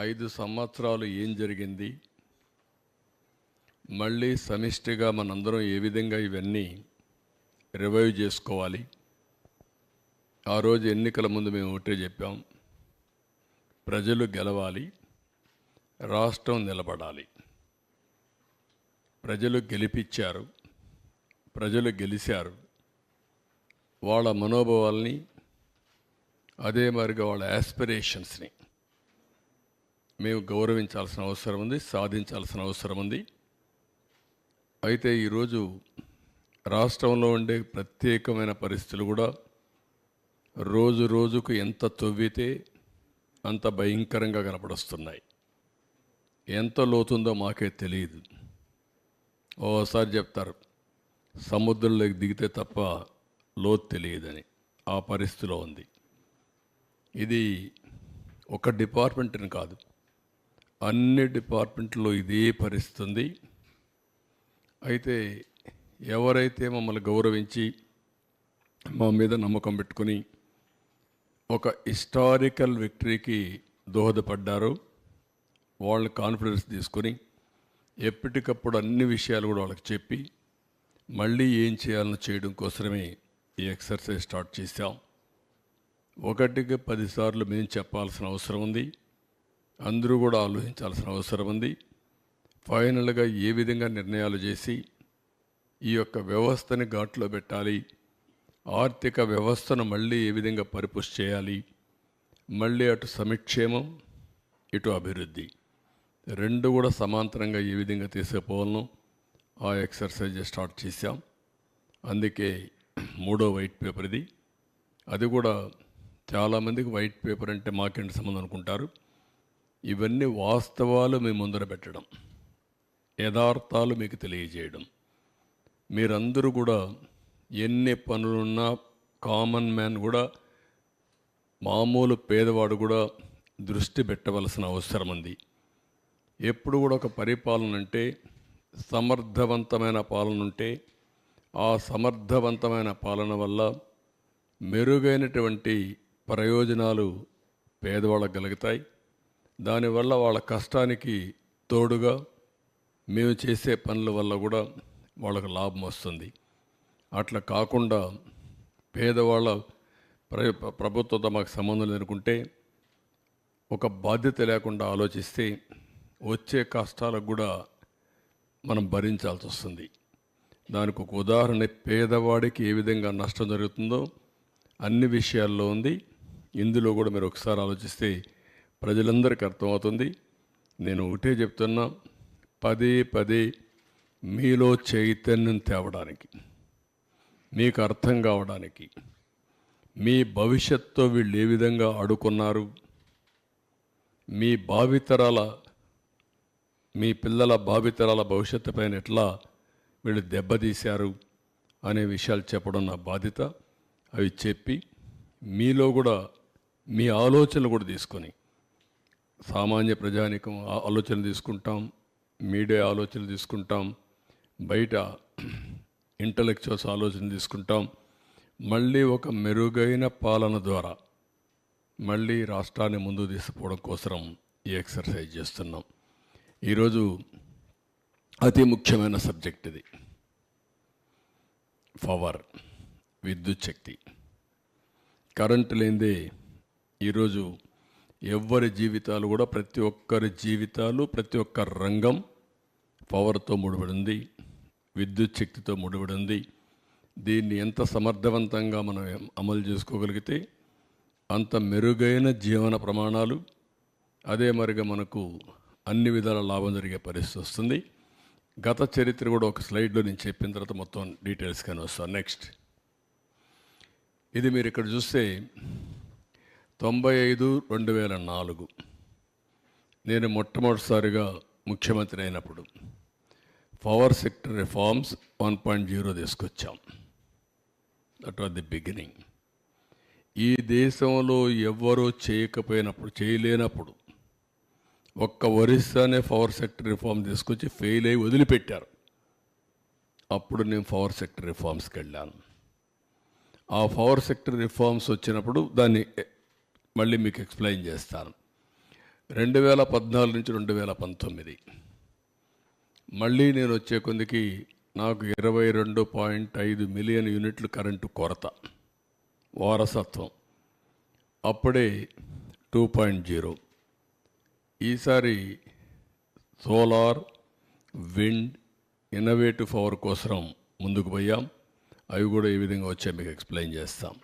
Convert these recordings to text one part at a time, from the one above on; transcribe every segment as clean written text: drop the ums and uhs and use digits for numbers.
5 సంవత్సరాలు ఏం జరిగింది, మళ్ళీ సమిష్టిగా మనందరం ఏ విధంగా ఇవన్నీ రివైవ్ చేసుకోవాలి. ఆ రోజు ఎన్నికల ముందు మేము ఒకటే చెప్పాం, ప్రజలు గెలవాలి, రాష్ట్రం నిలబడాలి. ప్రజలు గెలిపించారు, ప్రజలు గెలిచారు. వాళ్ళ మనోభావాల్ని, అదే మరిగా వాళ్ళ యాస్పిరేషన్స్ని మేము గౌరవించాల్సిన అవసరం ఉంది, సాధించాల్సిన అవసరం ఉంది. అయితే ఈరోజు రాష్ట్రంలో ఉండే ప్రత్యేకమైన పరిస్థితులు కూడా రోజు రోజుకు ఎంత తవ్వితే అంత భయంకరంగా కనపడొస్తున్నాయి. ఎంత లోతుందో మాకే తెలియదు. ఓసారి చెప్తారు సముద్రంలోకి దిగితే తప్ప లోతు తెలియదని. ఆ పరిస్థితిలో ఉంది. ఇది ఒక డిపార్ట్మెంట్ని కాదు, అన్ని డిపార్ట్మెంట్లో ఇదే పరిస్థితి ఉంది. అయితే ఎవరైతే మమ్మల్ని గౌరవించి మా మీద నమ్మకం పెట్టుకుని ఒక హిస్టారికల్ విక్టరీకి దోహదపడ్డారో వాళ్ళ కాన్ఫిడెన్స్ తీసుకొని ఎప్పటికప్పుడు అన్ని విషయాలు కూడా వాళ్ళకి చెప్పి మళ్ళీ ఏం చేయాలని చేయడం కోసమే ఈ ఎక్సర్సైజ్ స్టార్ట్ చేశాం. 1కి 10 సార్లు మేము చెప్పాల్సిన అవసరం ఉంది, అందరూ కూడా ఆలోచించాల్సిన అవసరం ఉంది. ఫైనల్గా ఏ విధంగా నిర్ణయాలు చేసి ఈ యొక్క వ్యవస్థని ఘాట్లో పెట్టాలి, ఆర్థిక వ్యవస్థను మళ్ళీ ఏ విధంగా పరిపుష్టి చేయాలి, మళ్ళీ అటు సంక్షేమం ఇటు అభివృద్ధి రెండు కూడా సమాంతరంగా ఏ విధంగా తీసుకుపోవాలనో ఆ ఎక్సర్సైజ్ స్టార్ట్ చేశాం. అందుకే 3వ వైట్ పేపర్ ఇది. అది కూడా చాలామందికి వైట్ పేపర్ అంటే మాకేంటి సంబంధం అనుకుంటారు. ఇవన్నీ వాస్తవాలు మీ ముందర పెట్టడం, యథార్థాలు మీకు తెలియజేయడం. మీరందరూ కూడా ఎన్ని పనులున్నా కామన్ మ్యాన్ కూడా, మామూలు పేదవాడు కూడా దృష్టి పెట్టవలసిన అవసరం ఉంది. ఎప్పుడు కూడా ఒక పరిపాలన అంటే సమర్థవంతమైన పాలన ఉంటే ఆ సమర్థవంతమైన పాలన వల్ల మెరుగైనటువంటి ప్రయోజనాలు పేదవాళ్ళకు కలుగుతాయి. దానివల్ల వాళ్ళ కష్టానికి తోడుగా మేము చేసే పనుల వల్ల కూడా వాళ్ళకు లాభం వస్తుంది. అట్లా కాకుండా పేదవాళ్ళ ప్రభుత్వంతో మాకు సంబంధం లేనుకుంటే, ఒక బాధ్యత లేకుండా ఆలోచిస్తే వచ్చే కష్టాలకు కూడా మనం భరించాల్సి వస్తుంది. దానికి ఒక ఉదాహరణ పేదవాడికి ఏ విధంగా నష్టం జరుగుతుందో అన్ని విషయాల్లో ఉంది. ఇందులో కూడా మీరు ఒకసారి ఆలోచిస్తే ప్రజలందరికీ అర్థమవుతుంది. నేను ఒకటే చెప్తున్నా, పదే పదే మీలో చైతన్యం తేవడానికి, మీకు అర్థం కావడానికి, మీ భవిష్యత్తుతో వీళ్ళు ఏ విధంగా ఆడుకున్నారు, మీ భావితరాల, మీ పిల్లల భావితరాల భవిష్యత్తు పైన ఎట్లా వీళ్ళు దెబ్బతీశారు అనే విషయాలు చెప్పడం నా బాధ్యత. అవి చెప్పి మీలో కూడా మీ ఆలోచనలు కూడా తీసుకొని, సామాన్య ప్రజానికం ఆలోచనలు తీసుకుంటాం, మీడియా ఆలోచనలు తీసుకుంటాం, బయట ఇంటలెక్చువల్స్ ఆలోచన తీసుకుంటాం. మళ్ళీ ఒక మెరుగైన పాలన ద్వారా మళ్ళీ రాష్ట్రాన్ని ముందుకు తీసుకుపోవడం కోసం ఈ ఎక్సర్సైజ్ చేస్తున్నాం. ఈరోజు అతి ముఖ్యమైన సబ్జెక్ట్ ఇది. పవర్, విద్యుత్ శక్తి. కరెంటు లేనిదే ఈరోజు ఎవ్వరి జీవితాలు కూడా, ప్రతి ఒక్కరి జీవితాలు, ప్రతి ఒక్క రంగం పవర్తో ముడిపడి ఉంది, విద్యుత్ శక్తితో ముడిపడి ఉంది. దీన్ని ఎంత సమర్థవంతంగా మనం అమలు చేసుకోగలిగితే అంత మెరుగైన జీవన ప్రమాణాలు, అదే మరిగా మనకు అన్ని విధాల లాభం జరిగే పరిస్థితి వస్తుంది. గత చరిత్ర కూడా ఒక స్లైడ్లో నేను చెప్పిన తర్వాత మొత్తం డీటెయిల్స్గానే వస్తాను. నెక్స్ట్, ఇది మీరు ఇక్కడ చూస్తే 95-2004 నేను మొట్టమొదటిసారిగా ముఖ్యమంత్రి అయినప్పుడు పవర్ సెక్టర్ రిఫార్మ్స్ 1.0 తీసుకొచ్చాం. That was the beginning. ఈ దేశంలో ఎవ్వరూ చేయలేనప్పుడు ఒక్క ఒరిస్సానే పవర్ సెక్టర్ రిఫార్మ్ తీసుకొచ్చి ఫెయిల్ అయ్యి వదిలిపెట్టారు. అప్పుడు నేను పవర్ సెక్టర్ రిఫార్మ్స్కి వెళ్ళాను. ఆ పవర్ సెక్టర్ రిఫార్మ్స్ వచ్చినప్పుడు దాన్ని మళ్ళీ మీకు ఎక్స్ప్లెయిన్ చేస్తాను. 2014 నుంచి 2019 మళ్ళీ నేను వచ్చే కొందికి నాకు 22.5 మిలియన్ యూనిట్లు కరెంటు కొరత వారసత్వం. అప్పుడే 2.0. ఈసారి సోలార్, విండ్, ఇన్నోవేటివ్ పవర్ కోసం ముందుకు పోయాం. అవి కూడా ఏ విధంగా వచ్చాయి మీకు ఎక్స్ప్లెయిన్ చేస్తాం.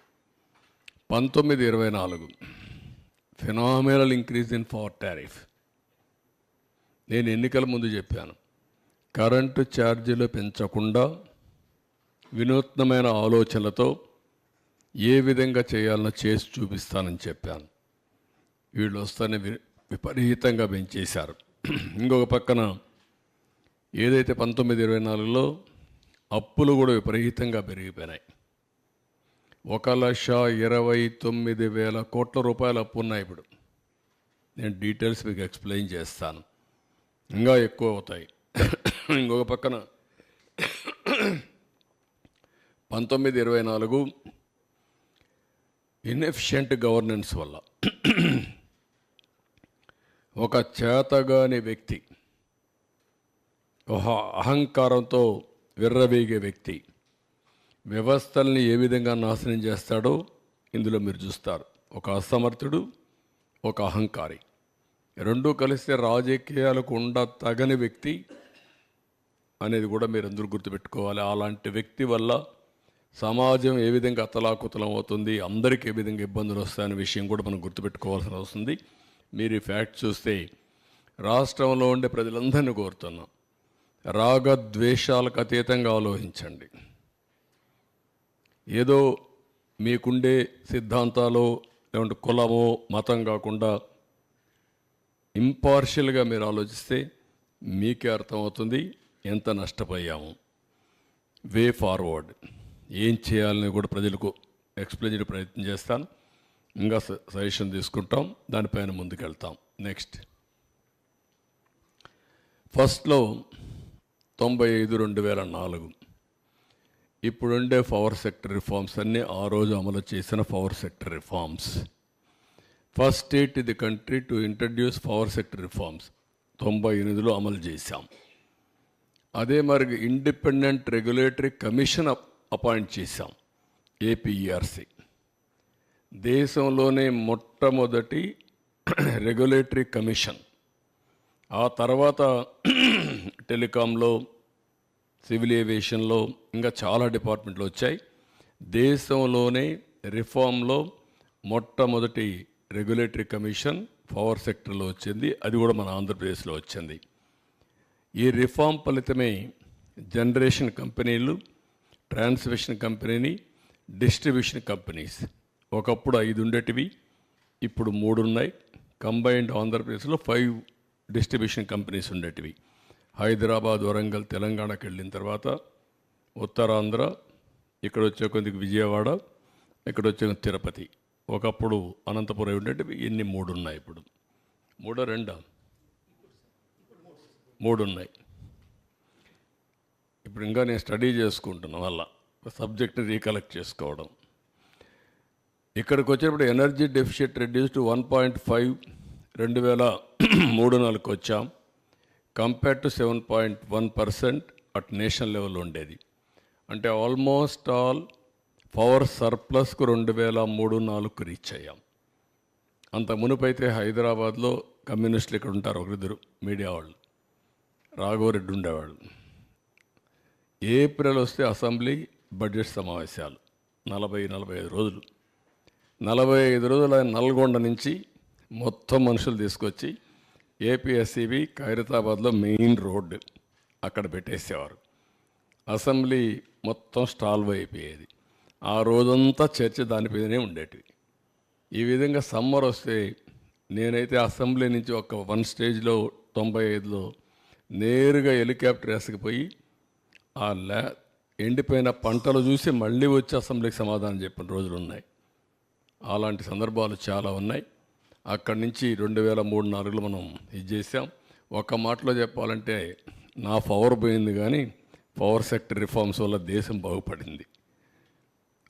19-24 phenomenal increase in power tariff. నేను ఎన్నికల ముందు చెప్పాను, కరెంటు ఛార్జీలు పెంచకుండా వినూత్నమైన ఆలోచనలతో ఏ విధంగా చేయాలనో చేసి చూపిస్తానని చెప్పాను. వీళ్ళు వస్తానే విపరీతంగా పెంచేశారు. ఇంకొక పక్కన ఏదైతే 19-24లో అప్పులు కూడా విపరీతంగా పెరిగిపోయినాయి. 1,29,000 కోట్ల రూపాయలు అప్పు ఉన్నాయి ఇప్పుడు. నేను డీటెయిల్స్ మీకు ఎక్స్ప్లెయిన్ చేస్తాను. ఇంకా ఎక్కువ అవుతాయి. ఇంకొక పక్కన 19-24 ఇన్ఎఫిషియెంట్ గవర్నెన్స్ వల్ల ఒక చేతగాని వ్యక్తి, ఒక అహంకారంతో విర్రవీగే వ్యక్తి వ్యవస్థల్ని ఏ విధంగా నాశనం చేస్తాడో ఇందులో మీరు చూస్తారు. ఒక అసమర్థుడు, ఒక అహంకారి, రెండూ కలిస్తే రాజకీయాలకు తగని వ్యక్తి అనేది కూడా మీరు అందరూ గుర్తుపెట్టుకోవాలి. అలాంటి వ్యక్తి వల్ల సమాజం ఏ విధంగా అతలాకుతలం అవుతుంది, అందరికీ ఏ విధంగా ఇబ్బందులు వస్తాయనే విషయం కూడా మనం గుర్తుపెట్టుకోవాల్సి వస్తుంది. మీరు ఈ ఫ్యాక్ట్ చూస్తే రాష్ట్రంలో ఉండే ప్రజలందరినీ కోరుతున్నాం, రాగద్వేషాలకు అతీతంగా ఆలోచించండి. ఏదో మీకుండే సిద్ధాంతాలు లేకుంటే కులమో మతం కాకుండా ఇంపార్షియల్గా మీరు ఆలోచిస్తే మీకే అర్థమవుతుంది ఎంత నష్టపోయాము. వే ఫార్వర్డ్ ఏం చేయాలని కూడా ప్రజలకు ఎక్స్ప్లెయిన్ చేయడం ప్రయత్నం చేస్తాను. ఇంకా సజెషన్ తీసుకుంటాం, దానిపైన ముందుకెళ్తాం. నెక్స్ట్ ఫస్ట్లో 95-2004 ఇప్పుడుండే పవర్ సెక్టర్ రిఫార్మ్స్ అన్నీ ఆ రోజు అమలు చేసిన power sector reforms. First state in the country to introduce power sector reforms 98లో అమలు చేశాం. అదే మరి ఇండిపెండెంట్ రెగ్యులేటరీ కమిషన్ అపాయింట్ చేశాం, ఏపీఈఆర్సీ. దేశంలోనే మొట్టమొదటి రెగ్యులేటరీ కమిషన్. ఆ తర్వాత టెలికాంలో, సివిల్ ఏవియేషన్లో ఇంకా చాలా డిపార్ట్మెంట్లు వచ్చాయి. దేశంలోనే రిఫార్మ్లో మొట్టమొదటి రెగ్యులేటరీ కమిషన్ పవర్ సెక్టర్లో వచ్చింది. అది కూడా మన ఆంధ్రప్రదేశ్లో వచ్చింది. ఈ రిఫార్మ్ ఫలితమే జనరేషన్ కంపెనీలు, ట్రాన్స్మిషన్ కంపెనీని, డిస్ట్రిబ్యూషన్ కంపెనీస్ ఒకప్పుడు 5 ఉండేటివి, ఇప్పుడు 3 ఉన్నాయి. కంబైన్డ్ ఆంధ్రప్రదేశ్లో 5 డిస్ట్రిబ్యూషన్ కంపెనీస్ ఉండేటివి. హైదరాబాద్, వరంగల్, తెలంగాణకి వెళ్ళిన తర్వాత ఉత్తరాంధ్ర, ఇక్కడ వచ్చే కొద్దిగా విజయవాడ, ఇక్కడ వచ్చే తిరుపతి. ఒకప్పుడు అనంతపురం ఉండేటివి. ఇన్ని 3 ఉన్నాయి. ఇప్పుడు 3 ఉన్నాయి. ఇప్పుడు ఇంకా నేను స్టడీ చేసుకుంటున్నాను, వల్ల సబ్జెక్ట్ని రీకలెక్ట్ చేసుకోవడం. ఇక్కడికి వచ్చేటప్పుడు ఎనర్జీ డెఫిషిట్ రెడ్యూస్ టు 1.5 2003-04 వచ్చాం. Compare to 7.1% at national level ఉండేది. అంటే ఆల్మోస్ట్ ఆల్ పవర్ సర్ప్లస్కు 2003-04 రీచ్ అయ్యాం. అంత మునుపైతే హైదరాబాద్లో కమ్యూనిస్టులు ఇక్కడ ఉంటారు, ఒకరిద్దరు మీడియా వాళ్ళు, రాఘవరెడ్డి ఉండేవాళ్ళు. ఏప్రిల్ వస్తే అసెంబ్లీ బడ్జెట్ సమావేశాలు 40-45 రోజులు. 45 రోజులు ఆయన నల్గొండ నుంచి మొత్తం మనుషులు తీసుకొచ్చి ఏపీఎస్సీబీ ఖైరతాబాద్లో మెయిన్ రోడ్డు అక్కడ పెట్టేసేవారు. అసెంబ్లీ మొత్తం స్టాల్వ్ అయిపోయేది. ఆ రోజంతా చర్చ దానిపైనే ఉండేటివి. ఈ విధంగా సమ్మర్ వస్తే నేనైతే అసెంబ్లీ నుంచి ఒక 1 స్టేజ్లో 95లో నేరుగా హెలికాప్టర్ వేసుకుపోయి ఆ ఎండిపోయిన పంటలు చూసి మళ్ళీ వచ్చి అసెంబ్లీకి సమాధానం చెప్పిన రోజులు ఉన్నాయి. అలాంటి సందర్భాలు చాలా ఉన్నాయి. అక్కడి నుంచి 2003-04లో మనం ఇది చేసాం. ఒక మాటలో చెప్పాలంటే నా పవర్ పోయింది, కానీ పవర్ సెక్టర్ రిఫార్మ్స్ వల్ల దేశం బాగుపడింది.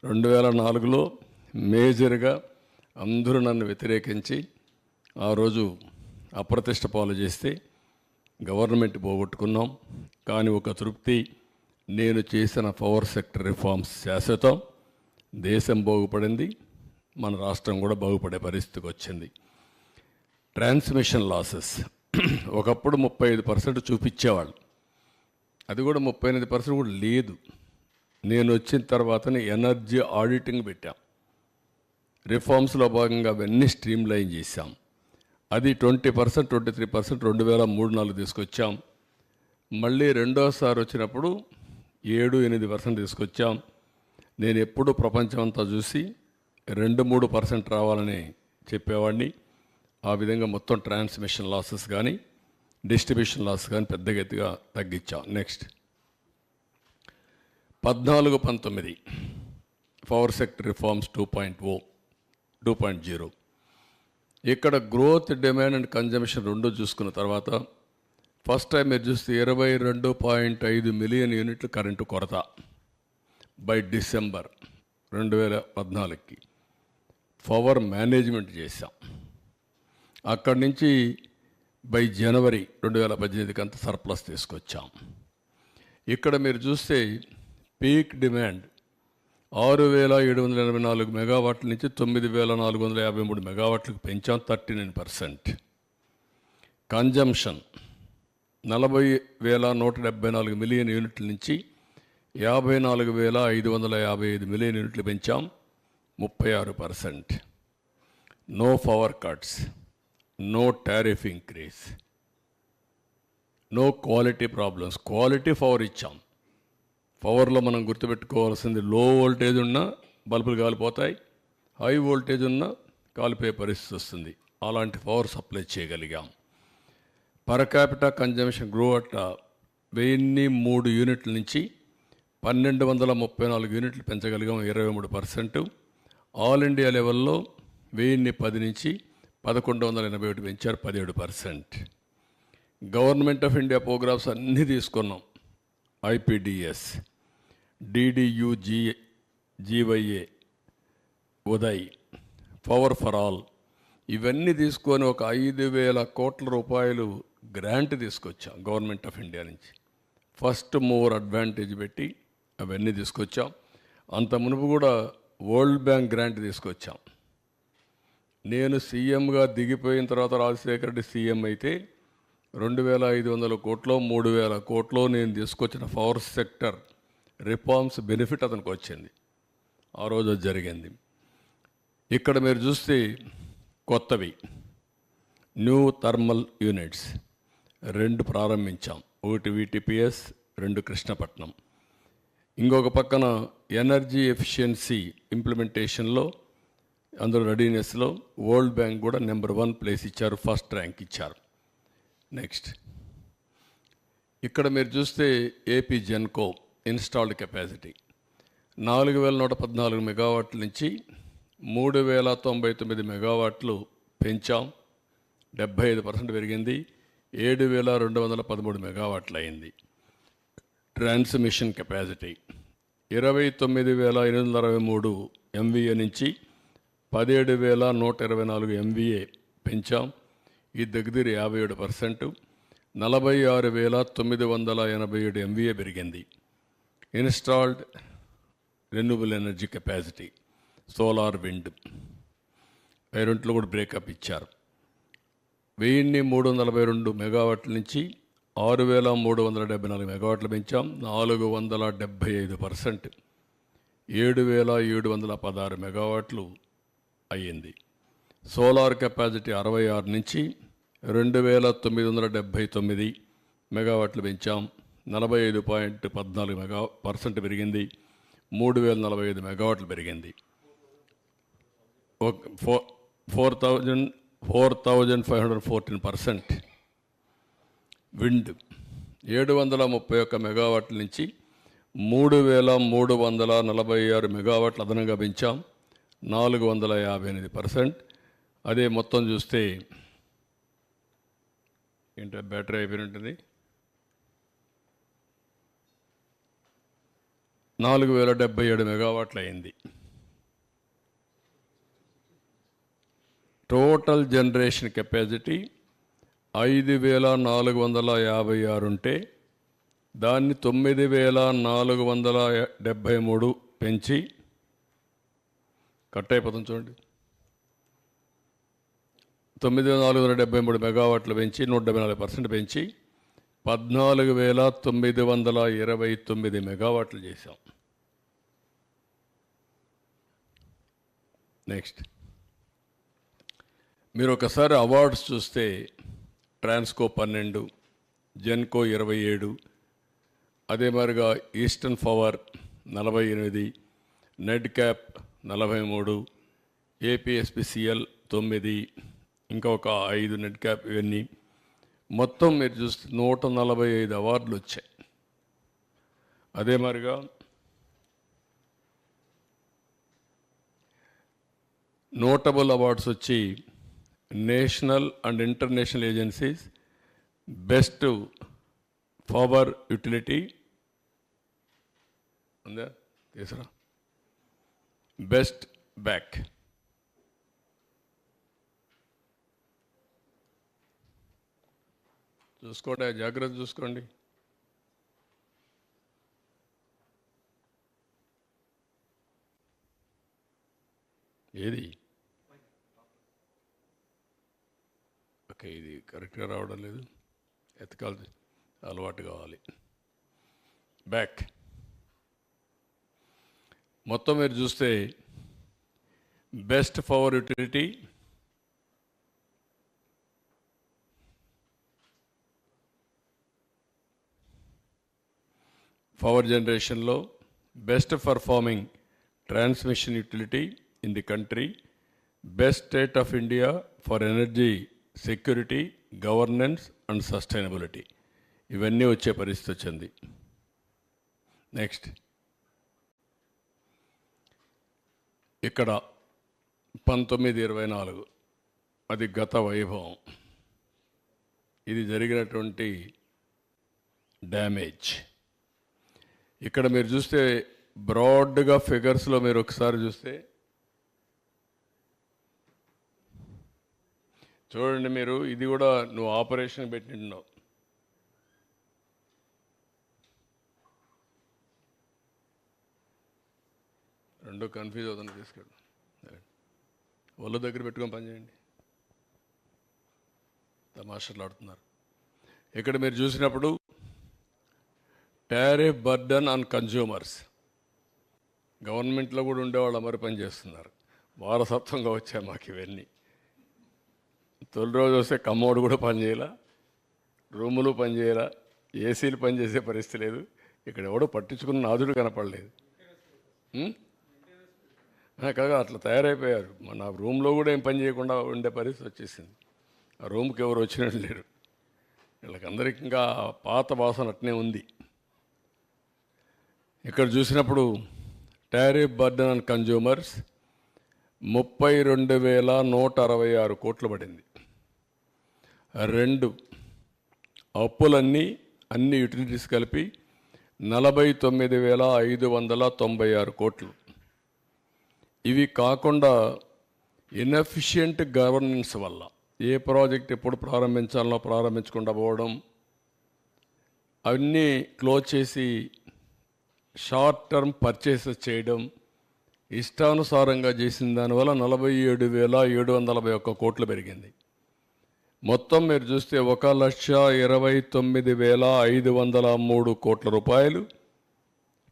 2004లో మేజర్గా అందరూ నన్ను వ్యతిరేకించి ఆ రోజు అప్రతిష్ట పాలు చేస్తే గవర్నమెంట్ పోగొట్టుకున్నాం. కానీ ఒక తృప్తి, నేను చేసిన పవర్ సెక్టర్ రిఫార్మ్స్ శాశ్వతం, దేశం బాగుపడింది, మన రాష్ట్రం కూడా బాగుపడే పరిస్థితికి వచ్చింది. ట్రాన్స్మిషన్ లాసెస్ ఒకప్పుడు 35% చూపించేవాళ్ళు, అది కూడా 38% కూడా లేదు. నేను వచ్చిన తర్వాతనే ఎనర్జీ ఆడిటింగ్ పెట్టాం. రిఫార్మ్స్లో భాగంగా అవన్నీ స్ట్రీమ్ లైన్ చేశాం. అది 20%, 23% 2003-04 తీసుకొచ్చాం. మళ్ళీ రెండోసారి వచ్చినప్పుడు 7-8% తీసుకొచ్చాం. నేను ఎప్పుడు ప్రపంచం అంతా చూసి 2-3% రావాలని చెప్పేవాడిని. ఆ విధంగా మొత్తం ట్రాన్స్మిషన్ లాసెస్ కానీ డిస్ట్రిబ్యూషన్ లాస్ కానీ పెద్దగా ఎత్తుగా తగ్గించాం. Next 14-19 power sector reforms 2.0. ఇక్కడ గ్రోత్, డిమాండ్ అండ్ కన్జంప్షన్ రెండు చూసుకున్న తర్వాత ఫస్ట్ టైం మీరు చూస్తే 22.5 మిలియన్ యూనిట్లు కరెంటు కొరత బై డిసెంబర్ 2014కి పవర్ మేనేజ్మెంట్ చేశాం. అక్కడి నుంచి బై జనవరి 2018కి అంత సర్ప్లస్ తీసుకొచ్చాం. ఇక్కడ మీరు చూస్తే పీక్ డిమాండ్ 6,784 మెగావాట్ల నుంచి 9,453 మెగావాట్లకు పెంచాం, 39%. కన్జంప్షన్ 40,174 మిలియన్ యూనిట్ల నుంచి 54,555 మిలియన్ యూనిట్లు పెంచాం, 36%. No power cuts, no tariff increase, no quality problems. Quality power ఇచ్చాం. పవర్లో మనం గుర్తుపెట్టుకోవాల్సింది, లో వోల్టేజ్ ఉన్నా బల్బులు కాలిపోతాయి, హై వోల్టేజ్ ఉన్నా కాలిపోయే పరిస్థితి వస్తుంది. అలాంటి పవర్ సప్లై చేయగలిగాం. Per capita consumption grow at 1003 యూనిట్ల నుంచి 1,234 యూనిట్లు పెంచగలిగాం, 23%. ఆల్ ఇండియా లెవెల్లో 1010 నుంచి 1,181 పెంచారు, 17%. గవర్నమెంట్ ఆఫ్ ఇండియా ప్రోగ్రామ్స్ అన్నీ తీసుకున్నాం. ఐపీడిఎస్, DDU-GYA, Uday, power for all, ఇవన్నీ తీసుకొని ఒక 5,000 కోట్ల రూపాయలు గ్రాంట్ తీసుకొచ్చాం గవర్నమెంట్ ఆఫ్ ఇండియా నుంచి. ఫస్ట్ మూవర్ అడ్వాంటేజ్ పెట్టి అవన్నీ తీసుకొచ్చాం. అంత మునుపు కూడా వరల్డ్ బ్యాంక్ గ్రాంట్ తీసుకొచ్చాం. నేను సీఎంగా దిగిపోయిన తర్వాత రాజశేఖర రెడ్డి సీఎం అయితే 2,500 కోట్లో 3,000 కోట్లో నేను తీసుకొచ్చిన పవర్ సెక్టర్ రిఫార్మ్స్ బెనిఫిట్ అతనికి వచ్చింది. ఆ రోజు జరిగింది. ఇక్కడ మీరు చూస్తే కొత్తవి న్యూ థర్మల్ యూనిట్స్ 2 ప్రారంభించాం. ఒకటి VTPS, 2 కృష్ణపట్నం. ఇంకొక పక్కన ఎనర్జీ ఎఫిషియన్సీ ఇంప్లిమెంటేషన్లో, అందులో రెడీనెస్లో వరల్డ్ బ్యాంక్ కూడా నెంబర్ 1 ప్లేస్ ఇచ్చారు, ఫస్ట్ ర్యాంక్ ఇచ్చారు. నెక్స్ట్ ఇక్కడ మీరు చూస్తే ఏపీ జెన్కో ఇన్స్టాల్డ్ కెపాసిటీ 4,114 మెగావాట్ల నుంచి 3,099 మెగావాట్లు పెంచాం, 75% పెరిగింది, 7,213 మెగావాట్లు అయింది. ట్రాన్స్మిషన్ కెపాసిటీ 29,863 MVA నుంచి 17,124 MVA పెంచాం, ఈ దగ్గర 57%. 46,987 MVA పెరిగింది. Installed renewable energy capacity solar, wind, రెంట్లో కూడా బ్రేకప్ ఇచ్చారు. 1,342 మెగావాట్ల నుంచి 6,374 మెగావాట్లు పెంచాం, 475%. 7,716 మెగావాట్లు అయ్యింది. సోలార్ కెపాసిటీ 66 నుంచి 2,979 మెగావాట్లు పెంచాం, 45.14% పెరిగింది, 3,045 మెగావాట్లు పెరిగింది. 4,514%. విండ్ 731 మెగావాట్ల నుంచి 3,346 మెగావాట్లు అదనంగా పెంచాం, 458%. అదే మొత్తం చూస్తే ఏంటో బ్యాటరీ అయిపోయి ఉంటుంది, 4,077 మెగావాట్లు అయింది. టోటల్ జనరేషన్ కెపాసిటీ 5,456 ఉంటే దాన్ని 9,473 పెంచి కట్ అయిపోతుంది చూడండి. 9,473 మెగావాట్లు పెంచి 174% పెంచి 14,929 మెగావాట్లు చేశాం. నెక్స్ట్ మీరు ఒకసారి అవార్డ్స్ చూస్తే ట్రాన్స్కో 12, జెన్కో 27, అదే మాదిరిగా ఈస్టర్న్ పవర్ 48, నెడ్ క్యాప్ 43, ఏపీఎస్పిసిఎల్ 9, ఇంకా ఒక 5 నెట్ క్యాప్, ఇవన్నీ మొత్తం మీరు చూస్తే 145 అవార్డులు వచ్చాయి. అదే మాదిరిగా నోటబుల్ అవార్డ్స్ వచ్చి national and international agencies best power utility ఉందా తీసురా, బెస్ట్ బ్యాక్, చూసుకోండి, జాగ్రత్త చూసుకోండి. ఏది ఓకే, ఇది కరెక్ట్గా రావడం లేదు, ఎతకాలి, అలవాటు కావాలి. బ్యాక్ మొత్తం మీరు చూస్తే బెస్ట్ పవర్ యూటిలిటీ, పవర్ జనరేషన్లో best performing transmission utility in the country, best state of India for energy security, governance and sustainability, ఇవన్నీ వచ్చే పరిస్థితి వచ్చింది. నెక్స్ట్ ఇక్కడ 1924 అది గత వైభవం, ఇది జరిగినటువంటి డ్యామేజ్. ఇక్కడ మీరు చూస్తే బ్రాడ్గా ఫిగర్స్లో మీరు ఒకసారి చూస్తే చూడండి, మీరు ఇది కూడా నువ్వు ఆపరేషన్ పెట్టినావు, రెండో కన్ఫ్యూజ్ అవుతుంది, తీసుకెళ్ళి ఒళ్ళు దగ్గర పెట్టుకొని పనిచేయండి, తమాషాలు ఆడుతున్నారు. ఇక్కడ మీరు చూసినప్పుడు టారిఫ్ బర్డన్ ఆన్ కన్జ్యూమర్స్, గవర్నమెంట్లో కూడా ఉండేవాళ్ళు అమరు పని చేస్తున్నారు, వారసత్వంగా వచ్చాయి మాకు ఇవన్నీ. తొలి రోజు వస్తే కమ్మోడు కూడా పనిచేయాల, రూములు పనిచేయాల, ఏసీలు పనిచేసే పరిస్థితి లేదు, ఇక్కడ ఎవడో పట్టించుకున్న నాదుడు కనపడలేదు. కాగా అట్లా తయారైపోయారు. మన రూమ్లో కూడా ఏం పని చేయకుండా ఉండే పరిస్థితి వచ్చేసింది. ఆ రూమ్కి ఎవరు వచ్చినట్టు లేరు, వీళ్ళకందరికీ ఇంకా పాత వాసన అట్నే ఉంది. ఇక్కడ చూసినప్పుడు టారిఫ్ బర్డన్ ఆన్ కన్జ్యూమర్స్ 32,166 కోట్లు పడింది. 2 అప్పులన్నీ అన్ని యూటిలిటీస్ కలిపి 49,596 కోట్లు. ఇవి కాకుండా ఇన్ఎఫిషియంట్ గవర్నెన్స్ వల్ల ఏ ప్రాజెక్ట్ ఎప్పుడు ప్రారంభించాలనో ప్రారంభించకుండా పోవడం, అవన్నీ క్లోజ్ చేసి షార్ట్ టర్మ్ పర్చేసెస్ చేయడం, ఇష్టానుసారంగా చేసిన దానివల్ల 47,741 కోట్లు పెరిగింది. మొత్తం మీరు చూస్తే 1,29,503 కోట్ల రూపాయలు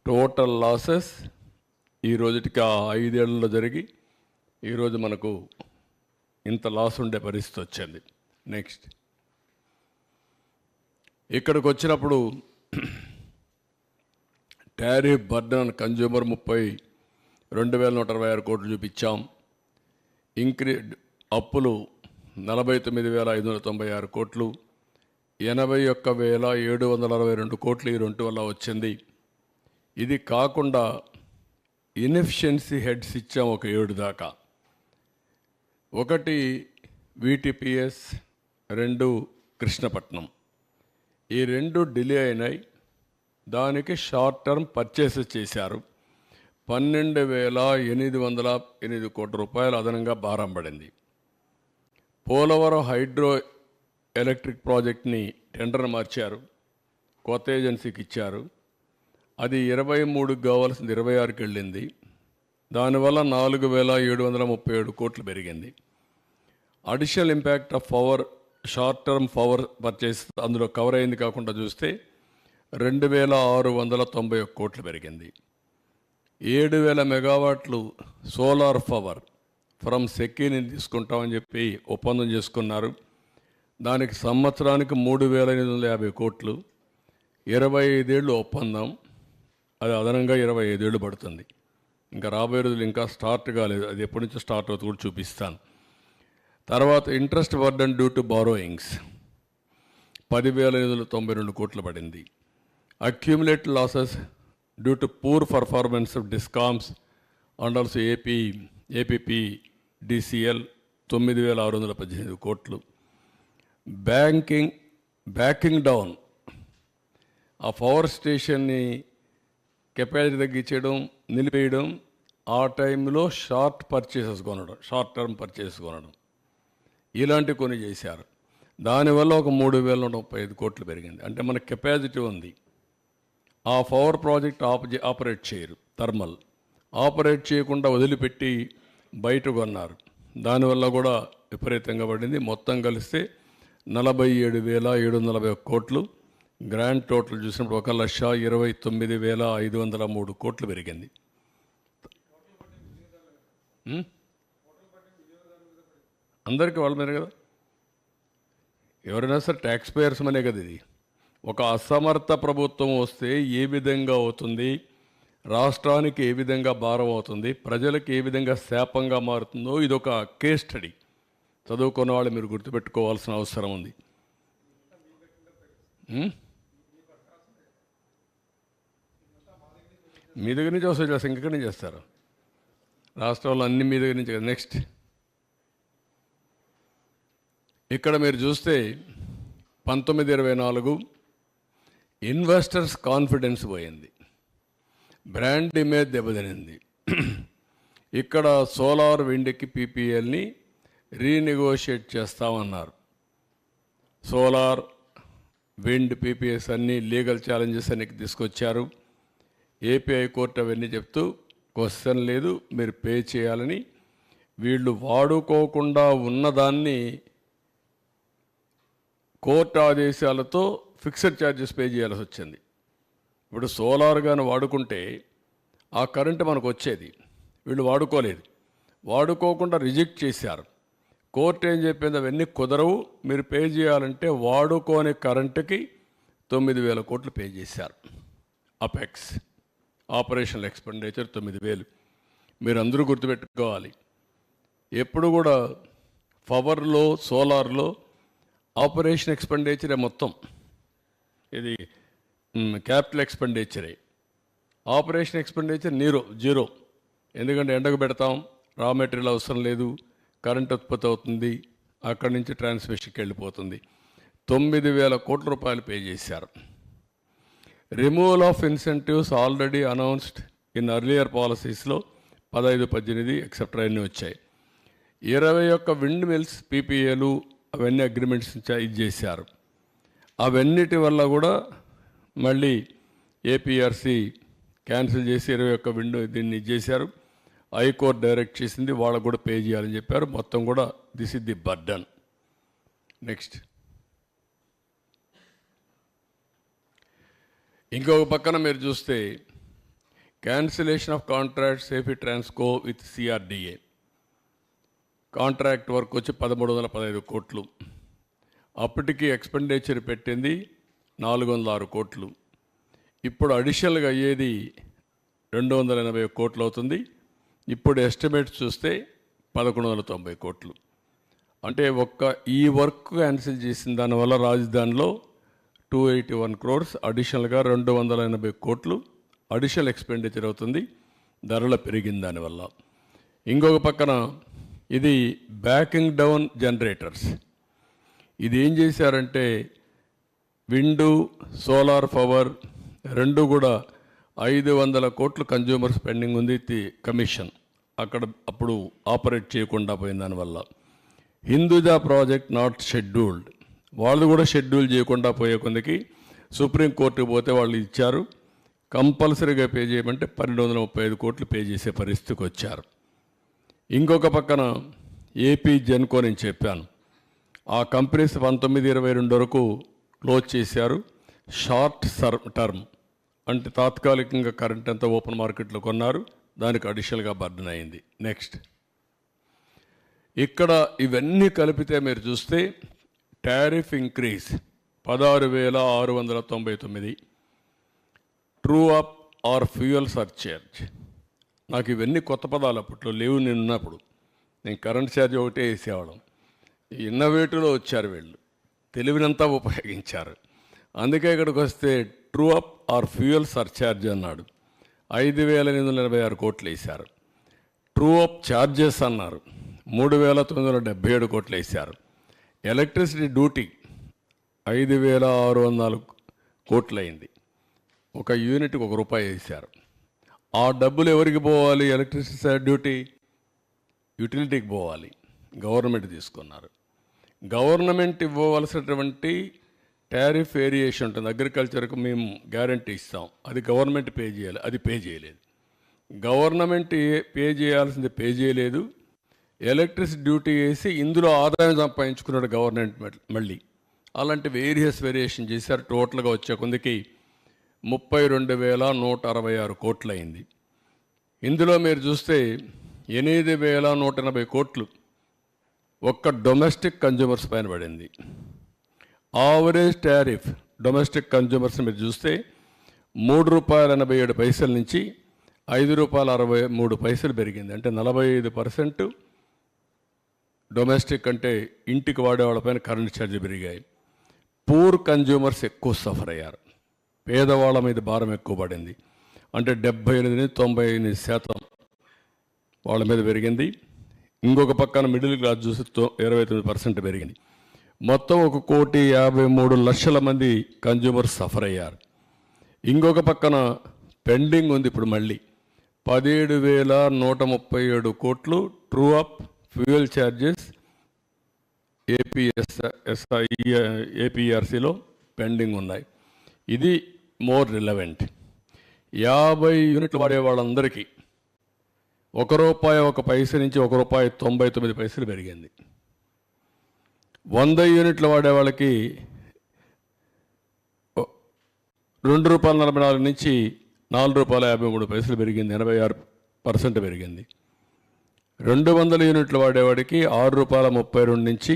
టోటల్ లాసెస్ ఈ రోజుకి ఆ 5 ఏళ్లలో జరిగి ఈరోజు మనకు ఇంత లాస్ ఉండే పరిస్థితి వచ్చింది. నెక్స్ట్ ఇక్కడికి వచ్చినప్పుడు టారిఫ్ బర్డన్ ఆన్ కన్జ్యూమర్ 32,126 కోట్లు చూపించాం. అప్పులు 49,596 కోట్లు, 81,762 కోట్లు ఈ 2 వల్ల వచ్చింది. ఇది కాకుండా ఇన్ఎఫిషియన్సీ హెడ్స్ ఇచ్చాం ఒక 7 దాకా. 1 వీటీపీఎస్, 2 కృష్ణపట్నం. ఈ 2 డిలే అయినాయి, దానికి షార్ట్ టర్మ్ పర్చేసెస్ చేశారు. 12,808 కోట్ల రూపాయలు అదనంగా భారం పడింది. పోలవరం హైడ్రో ఎలక్ట్రిక్ ప్రాజెక్ట్ని టెండర్ మార్చారు, కొత్త ఏజెన్సీకి ఇచ్చారు. అది 23కి కావాల్సింది 26కి వెళ్ళింది. దానివల్ల 4,737 కోట్లు పెరిగింది. Additional impact of power, short term power purchase అందులో కవర్ అయింది కాకుండా చూస్తే 2,691 కోట్లు పెరిగింది. 7,000 మెగావాట్లు సోలార్ పవర్ ఫ్రమ్ సెకీని తీసుకుంటామని చెప్పి ఒప్పందం చేసుకున్నారు. దానికి సంవత్సరానికి 3,850 కోట్లు, 25 ఏళ్ళు ఒప్పందం. అది అదనంగా 25 ఏళ్ళు పడుతుంది. ఇంకా రాబోయే రోజులు ఇంకా స్టార్ట్ కాలేదు, అది ఎప్పటి నుంచో స్టార్ట్ అవుతుంది కూడా చూపిస్తాను. తర్వాత interest burden due to borrowings 10,892 కోట్లు పడింది. Accumulated losses due to poor performance of discoms and also APP DCL 9,618 కోట్లు. బ్యాకింగ్ డౌన్ ఆ పవర్ స్టేషన్ని కెపాసిటీ తగ్గించడం, నిలిపేయడం, ఆ టైంలో షార్ట్ టర్మ్ పర్చేసెస్ కొనడం, ఇలాంటి కొన్ని చేశారు. దానివల్ల ఒక 3,135 కోట్లు పెరిగింది. అంటే మన కెపాసిటీ ఉంది, ఆ పవర్ ప్రాజెక్ట్ ఆపరేట్ చేయరు, థర్మల్ ఆపరేట్ చేయకుండా వదిలిపెట్టి బయట కొన్నారు. దానివల్ల కూడా విపరీతంగా పడింది. మొత్తం కలిస్తే 47,740 కోట్లు. గ్రాండ్ టోటల్ చూసినప్పుడు 1,29,503 కోట్లు పెరిగింది. అందరికీ వాళ్ళ మీద కదా, ఎవరైనా సరే ట్యాక్స్ పేయర్స్ మనే కదా. ఇది ఒక అసమర్థ ప్రభుత్వం వస్తే ఏ విధంగా అవుతుంది, రాష్ట్రానికి ఏ విధంగా భారం అవుతుంది, ప్రజలకు ఏ విధంగా శాపంగా మారుతుందో ఇదొక కేస్ స్టడీ. చదువుకున్న వాళ్ళు మీరు గుర్తుపెట్టుకోవాల్సిన అవసరం ఉంది. మీ దగ్గర నుంచి వస్తే చేస్తారు, ఇంకెక్కడి నుంచి చేస్తారు? రాష్ట్రంలో అన్ని మీ దగ్గర నుంచి. నెక్స్ట్ ఇక్కడ మీరు చూస్తే 1924 ఇన్వెస్టర్స్ కాన్ఫిడెన్స్ పోయింది, బ్రాండ్ ఇమేజ్ దెబ్బతినింది. ఇక్కడ సోలార్ విండ్కి పీపీఎల్ని రీనెగోషియేట్ చేస్తామన్నారు. సోలార్ విండ్ పీపీఎస్ అన్నీ లీగల్ ఛాలెంజెస్ అన్ని తీసుకొచ్చారు. ఏపీ హైకోర్టు అవన్నీ చెప్తూ క్వశ్చన్ లేదు, మీరు పే చేయాలని. వీళ్ళు వాడుకోకుండా ఉన్నదాన్ని కోర్టు ఆదేశాలతో ఫిక్స్డ్ ఛార్జెస్ పే చేయాల్సి వచ్చింది. ఇప్పుడు సోలార్ కానీ వాడుకుంటే ఆ కరెంటు మనకు వచ్చేది, వీళ్ళు వాడుకోలేదు, వాడుకోకుండా రిజెక్ట్ చేశారు. కోర్టు ఏం చెప్పింది, అవన్నీ కుదరవు, మీరు పే చేయాలంటే వాడుకోని కరెంటుకి 9,000 కోట్లు పే చేశారు. Apex operational expenditure 9,000. మీరు అందరూ గుర్తుపెట్టుకోవాలి, ఎప్పుడు కూడా పవర్లో సోలార్లో ఆపరేషన్ ఎక్స్పెండిచరే మొత్తం. ఇది క్యాపిటల్ ఎక్స్పెండిచరే. Operation expenditure zero. ఎందుకంటే ఎండకు పెడతాం, రా మెటీరియల్ అవసరం లేదు, కరెంట్ ఉత్పత్తి అవుతుంది, అక్కడి నుంచి ట్రాన్స్మిషన్కి వెళ్ళిపోతుంది. 9,000 కోట్ల రూపాయలు పే చేశారు. Removal of incentives already announced in earlier పాలసీస్లో 15, 18 ఎక్సెట్రా అన్నీ వచ్చాయి. 21 విండ్ మిల్స్ పీపీఏలు అవన్నీ అగ్రిమెంట్స్ ఇది చేశారు. అవన్నిటి వల్ల కూడా మళ్ళీ ఏపీఆర్సీ క్యాన్సిల్ చేసి 21 విండ్ దీన్ని చేశారు. హైకోర్టు డైరెక్ట్ చేసింది, వాళ్ళకు కూడా పే చేయాలని చెప్పారు. మొత్తం కూడా this is the burden. Next ఇంకొక పక్కన మీరు చూస్తే cancellation of contracts AP Transco with CRDA contract work వచ్చి 1,315 కోట్లు. అప్పటికి ఎక్స్పెండిచర్ పెట్టింది 406 కోట్లు. ఇప్పుడు అడిషనల్గా అయ్యేది 280 కోట్లు అవుతుంది. ఇప్పుడు ఎస్టిమేట్స్ చూస్తే 1,190 కోట్లు. అంటే ఈ వర్క్ క్యాన్సిల్ చేసిన దానివల్ల రాజధానిలో 281 crores అడిషనల్గా 280 కోట్లు అడిషనల్ ఎక్స్పెండిచర్ అవుతుంది, ధరల పెరిగింది దానివల్ల. ఇంకొక పక్కన ఇది బ్యాకింగ్ డౌన్ జనరేటర్స్. ఇది ఏం చేశారంటే విండు సోలార్ పవర్ రెండు కూడా 500 కోట్లు కన్జ్యూమర్ స్పెండింగ్ ఉంది, కమిషన్ అక్కడ అప్పుడు ఆపరేట్ చేయకుండా పోయిన దానివల్ల. హిందూజా ప్రాజెక్ట్ నాట్ షెడ్యూల్డ్ వాళ్ళు కూడా షెడ్యూల్ చేయకుండా పోయే కొందికి సుప్రీంకోర్టుకు పోతే వాళ్ళు ఇచ్చారు, కంపల్సరీగా పే చేయమంటే 1235 కోట్లు పే చేసే పరిస్థితికి వచ్చారు. ఇంకొక పక్కన ఏపీ జెన్కో నేను చెప్పాను, ఆ కంపెనీస్ 1922 వరకు క్లోజ్ చేశారు. షార్ట్ టర్మ్ అంటే తాత్కాలికంగా కరెంట్ అంతా ఓపెన్ మార్కెట్లో కొన్నారు, దానికి అడిషనల్గా బర్డన్ అయింది. నెక్స్ట్ ఇక్కడ ఇవన్నీ కలిపితే మీరు చూస్తే tariff increase 16,699, true up or fuel surcharge. నాకు ఇవన్నీ కొత్త పదాలు, అప్పట్లో లేవు నేను ఉన్నప్పుడు. నేను కరెంట్ ఛార్జ్ ఒకటే వేసేవాళ్ళం. ఇన్నోవేటివ్లో వచ్చారు వీళ్ళు, తెలివినంతా ఉపయోగించారు. అందుకే ఇక్కడికి వస్తే true up or fuel surcharge అన్నాడు, 5,886 కోట్లు వేశారు. ట్రూ అప్ ఛార్జెస్ అన్నారు, 3,977 కోట్లు వేశారు. ఎలక్ట్రిసిటీ డ్యూటీ 5,604 కోట్లు అయింది. ఒక యూనిట్కి ₹1 వేశారు. ఆ డబ్బులు ఎవరికి పోవాలి? ఎలక్ట్రిసిటీ డ్యూటీ యూటిలిటీకి పోవాలి, గవర్నమెంట్ తీసుకున్నారు. గవర్నమెంట్ ఇవ్వవలసినటువంటి టారిఫ్ వేరియేషన్ ఉంటుంది, అగ్రికల్చర్కు మేము గ్యారంటీ ఇస్తాం, అది గవర్నమెంట్ పే చేయాలి, అది పే చేయలేదు. గవర్నమెంట్ పే చేయాల్సింది పే చేయలేదు, ఎలక్ట్రిసిటీ డ్యూటీ వేసి ఇందులో ఆదాయం సంపాదించుకున్నాడు గవర్నమెంట్. మళ్ళీ అలాంటి వేరియేషన్ చేశారు. టోటల్గా వచ్చే కొందికి 32,166 కోట్లు అయింది. ఇందులో మీరు చూస్తే 8,180 కోట్లు ఒక్క డొమెస్టిక్ కన్జ్యూమర్స్ పైన పడింది. ఆవరేజ్ టారిఫ్ డొమెస్టిక్ కన్జ్యూమర్స్ మీరు చూస్తే ₹3.87 నుంచి ₹5.63 పెరిగింది. అంటే 45% డొమెస్టిక్ అంటే ఇంటికి వాడేవాళ్ళపైన కరెంట్ ఛార్జ్ పెరిగాయి. పూర్ కన్జ్యూమర్స్ ఎక్కువ సఫర్ అయ్యారు, పేదవాళ్ళ మీద భారం ఎక్కువ పడింది. అంటే 78-99% వాళ్ళ మీద పెరిగింది. ఇంకొక పక్కన మిడిల్ క్లాస్ చూసి 29% పెరిగింది. మొత్తం 1,53,00,000 మంది కన్జ్యూమర్స్ సఫర్ అయ్యారు. ఇంకొక పక్కన పెండింగ్ ఉంది ఇప్పుడు మళ్ళీ 17,137 కోట్లు ట్రూ అప్ ఫ్యూయల్ ఛార్జెస్ ఏపీఆర్సీలో పెండింగ్ ఉన్నాయి. ఇది మోర్ రిలవెంట్. 50 యూనిట్లు వాడే వాళ్ళందరికీ ₹1 నుంచి ₹1.99 పెరిగింది. 100 యూనిట్లు వాడే వాళ్ళకి ₹2.44 నుంచి ₹4.53 పెరిగింది, 86% పెరిగింది. 200 యూనిట్లు వాడేవాడికి ₹6.32 నుంచి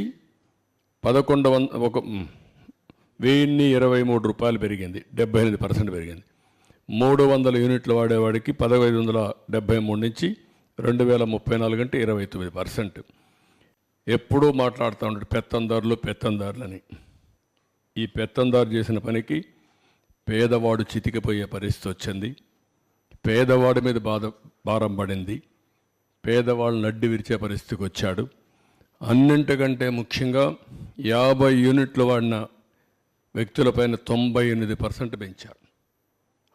₹1,123 పెరిగింది, 78% పెరిగింది. 300 యూనిట్లు వాడేవాడికి 1,573 నుంచి 2,034 అంటే 29%. ఎప్పుడూ మాట్లాడుతూ ఉంటాడు పెత్తందారులని. ఈ పెత్తందారు చేసిన పనికి పేదవాడు చితికిపోయే పరిస్థితి వచ్చింది. పేదవాడి మీద భారం పడింది, పేదవాళ్ళని నడ్డి విరిచే పరిస్థితికి వచ్చాడు. అన్నింటికంటే ముఖ్యంగా 50 యూనిట్లు వాడిన వ్యక్తులపైన 98% పెంచారు,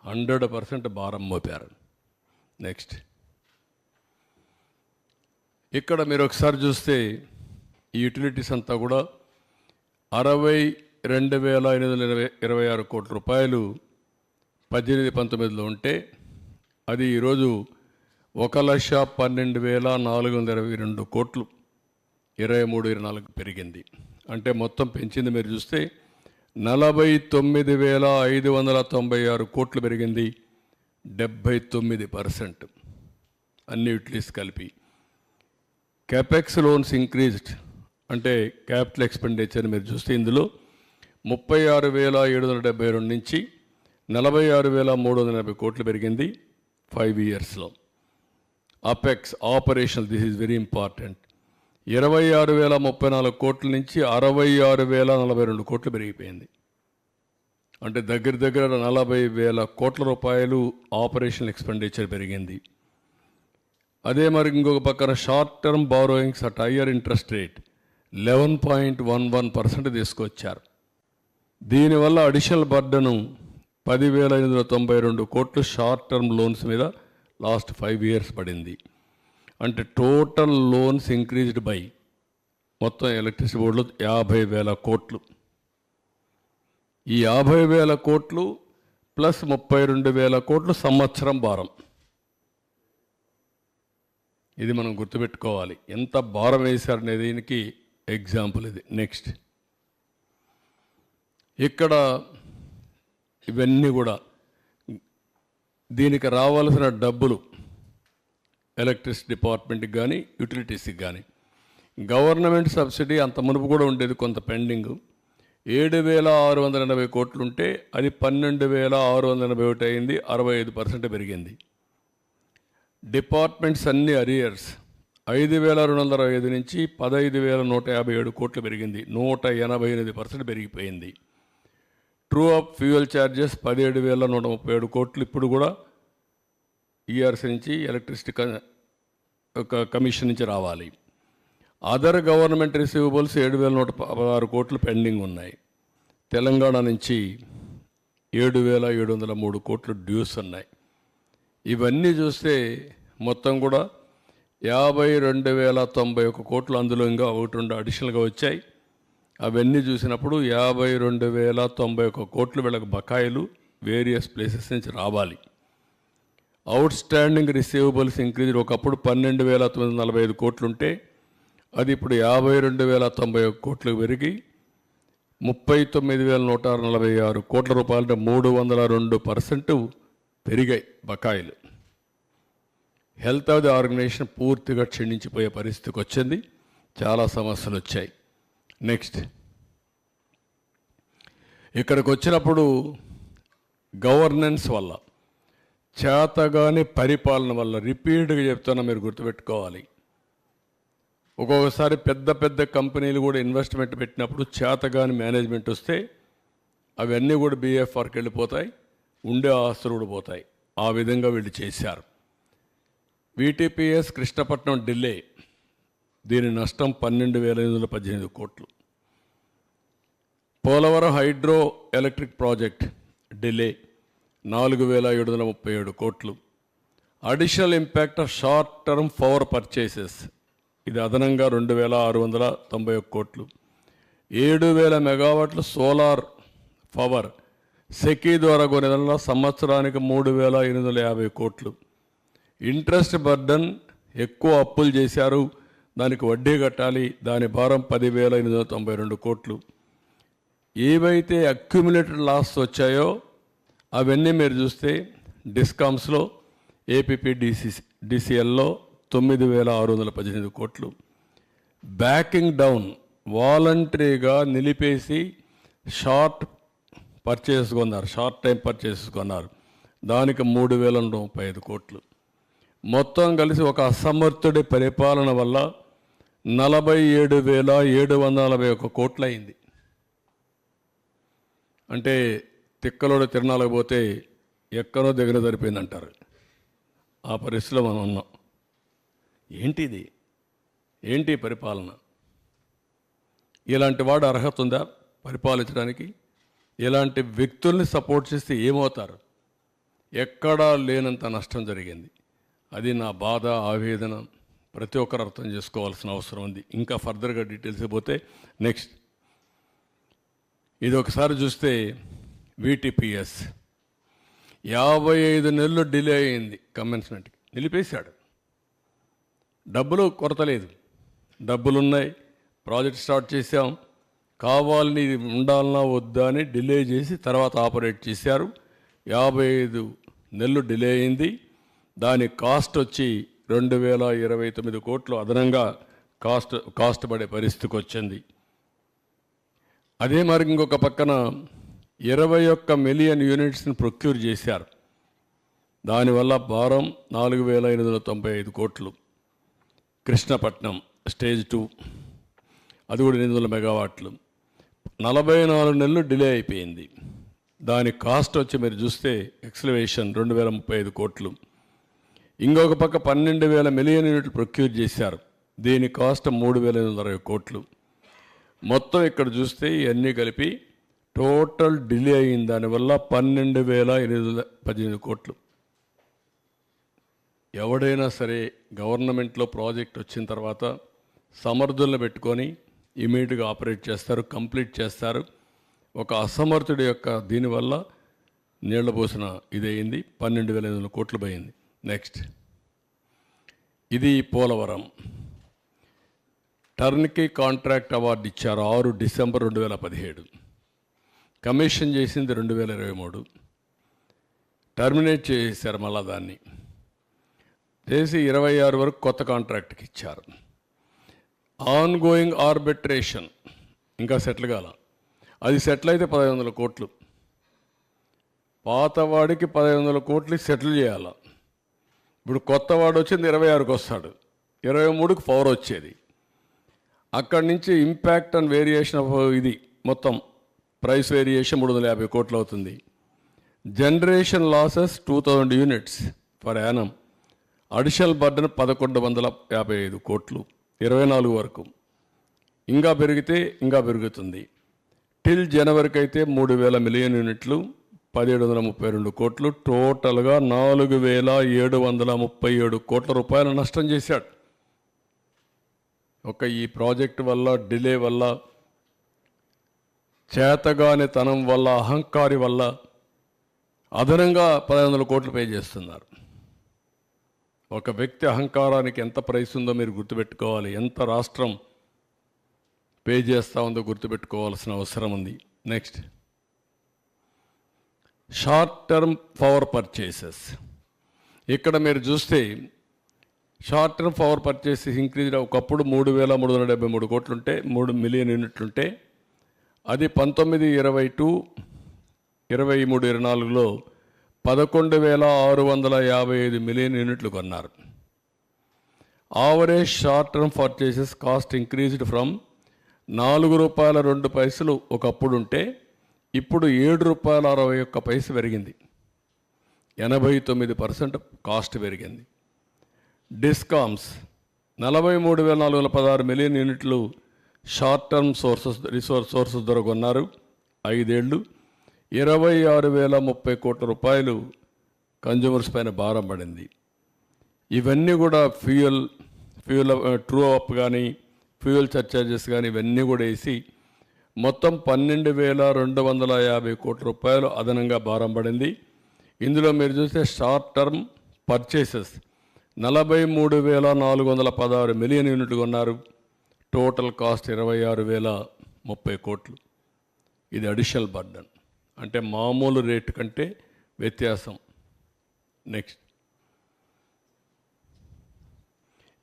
100% భారం మోపారు. నెక్స్ట్ ఇక్కడ మీరు ఒకసారి చూస్తే ఈ యూటిలిటీస్ అంతా కూడా 62,826 కోట్ల రూపాయలు 18-19లో ఉంటే అది ఈరోజు 1,12,422 కోట్లు 23-24 పెరిగింది. అంటే మొత్తం పెంచింది మీరు చూస్తే 49,596 కోట్లు పెరిగింది, 79%. అన్ని యూటిలిటీస్ కలిపి. క్యాపెక్స్ లోన్స్ ఇంక్రీజ్డ్ అంటే క్యాపిటల్ ఎక్స్పెండిచర్ మీరు చూస్తే ఇందులో 36,772 నుంచి 46,380 కోట్లు పెరిగింది 5 ఇయర్స్లో. Apex operational, this is very important, 26,034 కోట్ల నుంచి 66,042 కోట్లు పెరిగిపోయింది. అంటే దగ్గర 40,000 కోట్ల రూపాయలు ఆపరేషనల్ ఎక్స్పెండిచర్ పెరిగింది. అదే మరి ఇంకొక పక్కన short term borrowings at higher interest rate 11.11% తీసుకొచ్చారు. దీనివల్ల అడిషనల్ బర్డను 10,592 కోట్లు షార్ట్ టర్మ్ లోన్స్ మీద లాస్ట్ 5 ఇయర్స్ పడింది. అంటే టోటల్ లోన్స్ ఇంక్రీజ్డ్ బై మొత్తం ఎలక్ట్రిసిటీ బోర్డులో 50,000 కోట్లు ఈ 50,000 కోట్లు ప్లస్ 32,000 కోట్లు సంవత్సరం భారం. ఇది మనం గుర్తుపెట్టుకోవాలి. ఎంత భారం వేశారనే దీనికి ఎగ్జాంపుల్ ఇది. నెక్స్ట్, ఇక్కడ ఇవన్నీ కూడా దీనికి రావాల్సిన డబ్బులు ఎలక్ట్రిసిటీ డిపార్ట్మెంట్కి కానీ యూటిలిటీస్కి కానీ గవర్నమెంట్ సబ్సిడీ అంత మునుపు కూడా ఉండేది, కొంత పెండింగ్. 7,680 కోట్లు ఉంటే అది 12,681 అయింది, 65% పెరిగింది. డిపార్ట్మెంట్స్ అన్ని అరియర్స్ 5,265 నుంచి 15,157 కోట్లు పెరిగింది, 188% పెరిగిపోయింది. ట్రూ అప్ ఫ్యూయల్ ఛార్జెస్ 17,137 కోట్లు ఇప్పుడు కూడా ఈఆర్సీ నుంచి ఎలక్ట్రిసిటీ కమిషన్ నుంచి రావాలి. అదర్ గవర్నమెంట్ రిసీవబుల్స్ 7,116 కోట్లు పెండింగ్ ఉన్నాయి. తెలంగాణ నుంచి 7,703 కోట్లు డ్యూస్ ఉన్నాయి. ఇవన్నీ చూస్తే మొత్తం కూడా 52,091 కోట్లు అందులో ఇంకా 1-2 అడిషనల్గా వచ్చాయి. అవన్నీ చూసినప్పుడు 52,091 కోట్లు వీళ్ళకి బకాయిలు వేరియస్ ప్లేసెస్ నుంచి రావాలి. అవుట్ స్టాండింగ్ రిసీవబుల్స్ ఇంక్రీజ్ ఒకప్పుడు 12,945 కోట్లు ఉంటే అది ఇప్పుడు 52,091 కోట్లు పెరిగి 39,146 కోట్ల రూపాయలు, 302% పెరిగాయి బకాయిలు. హెల్త్ ఆఫ్ ది ఆర్గనైజేషన్ పూర్తిగా క్షీణించిపోయే పరిస్థితికి వచ్చింది, చాలా సమస్యలు వచ్చాయి. నెక్స్ట్, ఇక్కడికి వచ్చినప్పుడు గవర్నెన్స్ వల్ల, చేతగాని పరిపాలన వల్ల, రిపీట్గా చెప్తున్నా మీరు గుర్తుపెట్టుకోవాలి. ఒక్కొక్కసారి పెద్ద పెద్ద కంపెనీలు కూడా ఇన్వెస్ట్మెంట్ పెట్టినప్పుడు చేతగాని మేనేజ్మెంట్ వస్తే అవన్నీ కూడా బీఎఫ్ఆర్కి వెళ్ళిపోతాయి, ఉండే ఆస్తులు కూడా పోతాయి. ఆ విధంగా వీళ్ళు చేశారు. వీటీపీఎస్ కృష్ణపట్నం డిలే, దీని నష్టం 12,818 కోట్లు. Polavaram hydro electric project delay 4,737 కోట్లు. Additional impact of short term power purchases, ఇది అదనంగా 2,691 కోట్లు. 7,000 మెగావాట్ల సోలార్ పవర్ సెకీ ద్వారా కొనేదానిలో సంవత్సరానికి 3,850 కోట్లు. ఇంట్రెస్ట్ బర్డన్, ఎక్కువ అప్పులు చేశారు, దానికి వడ్డీ కట్టాలి, దాని భారం 10,892 కోట్లు. ఏవైతే అక్యుములేటెడ్ లాస్ వచ్చాయో అవన్నీ మీరు చూస్తే డిస్కామ్స్లో, ఏపీపీ డిసిఎల్లో 9,618 కోట్లు. బ్యాకింగ్ డౌన్, వాలంటరీగా నిలిపేసి షార్ట్ పర్చేస్ కొన్నారు, షార్ట్ టైం పర్చేసెస్ కొన్నారు, దానికి 3,035 కోట్లు. మొత్తం కలిసి ఒక అసమర్థుడి పరిపాలన వల్ల 47,741 కోట్లు అయింది. అంటే తిక్కలోడు తిరణాలకు పోతే ఎక్కడో దగ్గర సరిపోయిందంటారు. ఆ పరిస్థితిలో మనం ఉన్నాం. ఏంటిది? ఏంటి పరిపాలన? ఇలాంటి వాడు అర్హత ఉందా పరిపాలించడానికి? ఇలాంటి వ్యక్తుల్ని సపోర్ట్ చేస్తే ఏమవుతారు? ఎక్కడా లేనంత నష్టం జరిగింది. అది నా బాధ, ఆవేదన. ప్రతి ఒక్కరు అర్థం చేసుకోవాల్సిన అవసరం ఉంది. ఇంకా ఫర్దర్గా డీటెయిల్స్ పోతే నెక్స్ట్, ఇది ఒకసారి చూస్తే వీటీపీఎస్ 55 నెలలు డిలే అయింది కమెన్స్మెంట్కి, నిలిపేశాడు. డబ్బులు కొరత లేదు, డబ్బులున్నాయి, ప్రాజెక్ట్ స్టార్ట్ చేసాం, కావాలని ఇది ఉండాలన్నా వద్దా అని డిలే చేసి తర్వాత ఆపరేట్ చేశారు. 55 నెలలు డిలే అయింది. దాని కాస్ట్ వచ్చి 2,029 కోట్లు అదనంగా కాస్ట్ పడే పరిస్థితికి వచ్చింది. అదే మరి ఇంకొక పక్కన 21 మిలియన్ యూనిట్స్ని ప్రొక్యూర్ చేశారు. దానివల్ల భారం 4,895 కోట్లు. కృష్ణపట్నం స్టేజ్ 2, అది కూడా 800 మెగావాట్లు, 44 నెలలు డిలే అయిపోయింది. దాని కాస్ట్ వచ్చి మీరు చూస్తే ఎక్స్లవేషన్ 2,035 కోట్లు. ఇంకొక పక్క 12,000 మిలియన్ యూనిట్లు ప్రొక్యూర్ చేశారు, దీని కాస్ట్ 3,860 కోట్లు. మొత్తం ఇక్కడ చూస్తే ఇవన్నీ కలిపి టోటల్ డిలే అయిన దానివల్ల 12,818 కోట్లు. ఎవడైనా సరే గవర్నమెంట్లో ప్రాజెక్ట్ వచ్చిన తర్వాత సమర్థులను పెట్టుకొని ఇమీడియట్గా ఆపరేట్ చేస్తారు, కంప్లీట్ చేస్తారు. ఒక అసమర్థుడి యొక్క దీనివల్ల నీళ్ల పోసిన ఇదయింది. 12,500 కోట్లు పోయింది. నెక్స్ట్, ఇది పోలవరం టర్న్కీ కాంట్రాక్ట్ అవార్డు ఇచ్చారు 6 డిసెంబర్ 2017. కమిషన్ చేసింది 2023. టర్మినేట్ చేశారు మళ్ళా దాన్ని చేసి 26 వరకు కొత్త కాంట్రాక్ట్కి ఇచ్చారు. ఆన్ గోయింగ్ ఆర్బిట్రేషన్ ఇంకా సెటిల్ కాల. అది సెటిల్ అయితే 1,500 కోట్లు. పాతవాడికి 1,500 కోట్లు సెటిల్ చేయాలి. ఇప్పుడు కొత్తవాడు వచ్చింది 26కి వస్తాడు, 23కి పవర్ వచ్చేది. అక్కడి నుంచి ఇంపాక్ట్ అండ్ వేరియేషన్ ఆఫ్ ఇది మొత్తం ప్రైస్ వేరియేషన్ 350 కోట్లు అవుతుంది. Generation losses 2000 units for Yanam. Additional burden 1,155 కోట్లు 24 వరకు. ఇంకా పెరిగితే ఇంకా పెరుగుతుంది. టిల్ జనవరికి అయితే 3,000 మిలియన్ యూనిట్లు 1,732 కోట్లు. టోటల్గా 4,737 కోట్ల రూపాయల నష్టం చేశాడు. ఒక ఈ ప్రాజెక్టు వల్ల, డిలే వల్ల, చేతగానితనం వల్ల, అహంకారి వల్ల అదనంగా 1,500 కోట్లు పే చేస్తున్నారు. ఒక వ్యక్తి అహంకారానికి ఎంత ప్రైస్ ఉందో మీరు గుర్తుపెట్టుకోవాలి. ఎంత రాష్ట్రం పే చేస్తూ ఉందో గుర్తుపెట్టుకోవాల్సిన అవసరం ఉంది. Next, short term power purchases. ఇక్కడ మీరు చూస్తే short term power purchases increase. ఒకప్పుడు 3,373 కోట్లు ఉంటే 3 మిలియన్ యూనిట్లు ఉంటే అది 1922, 23, 24లో 11,655 మిలియన్ యూనిట్లు కొన్నారు. Average short term purchases cost increased from ₹4.02 ఒకప్పుడు ఉంటే ఇప్పుడు ₹7.61 పెరిగింది. 89% కాస్ట్ పెరిగింది. డిస్కామ్స్ 43,416 మిలియన్ యూనిట్లు షార్ట్ టర్మ్ సోర్సెస్ ద్వారా కొన్నారు. 5 ఏళ్ళు 26,030 కోట్ల రూపాయలు కన్జ్యూమర్స్ పైన భారం పడింది. ఇవన్నీ కూడా ఫ్యూయల్ ట్రూ అప్ కానీ, ఫ్యూయల్ సర్చార్జెస్ కానీ ఇవన్నీ కూడా వేసి మొత్తం 12,250 కోట్ల రూపాయలు అదనంగా భారం పడింది. ఇందులో మీరు చూస్తే షార్ట్ టర్మ్ పర్చేసెస్ 43,416 మిలియన్ యూనిట్లు కొన్నారు. టోటల్ కాస్ట్ 26,030 కోట్లు. ఇది అడిషనల్ బర్డన్, అంటే మామూలు రేటు కంటే వ్యత్యాసం. నెక్స్ట్,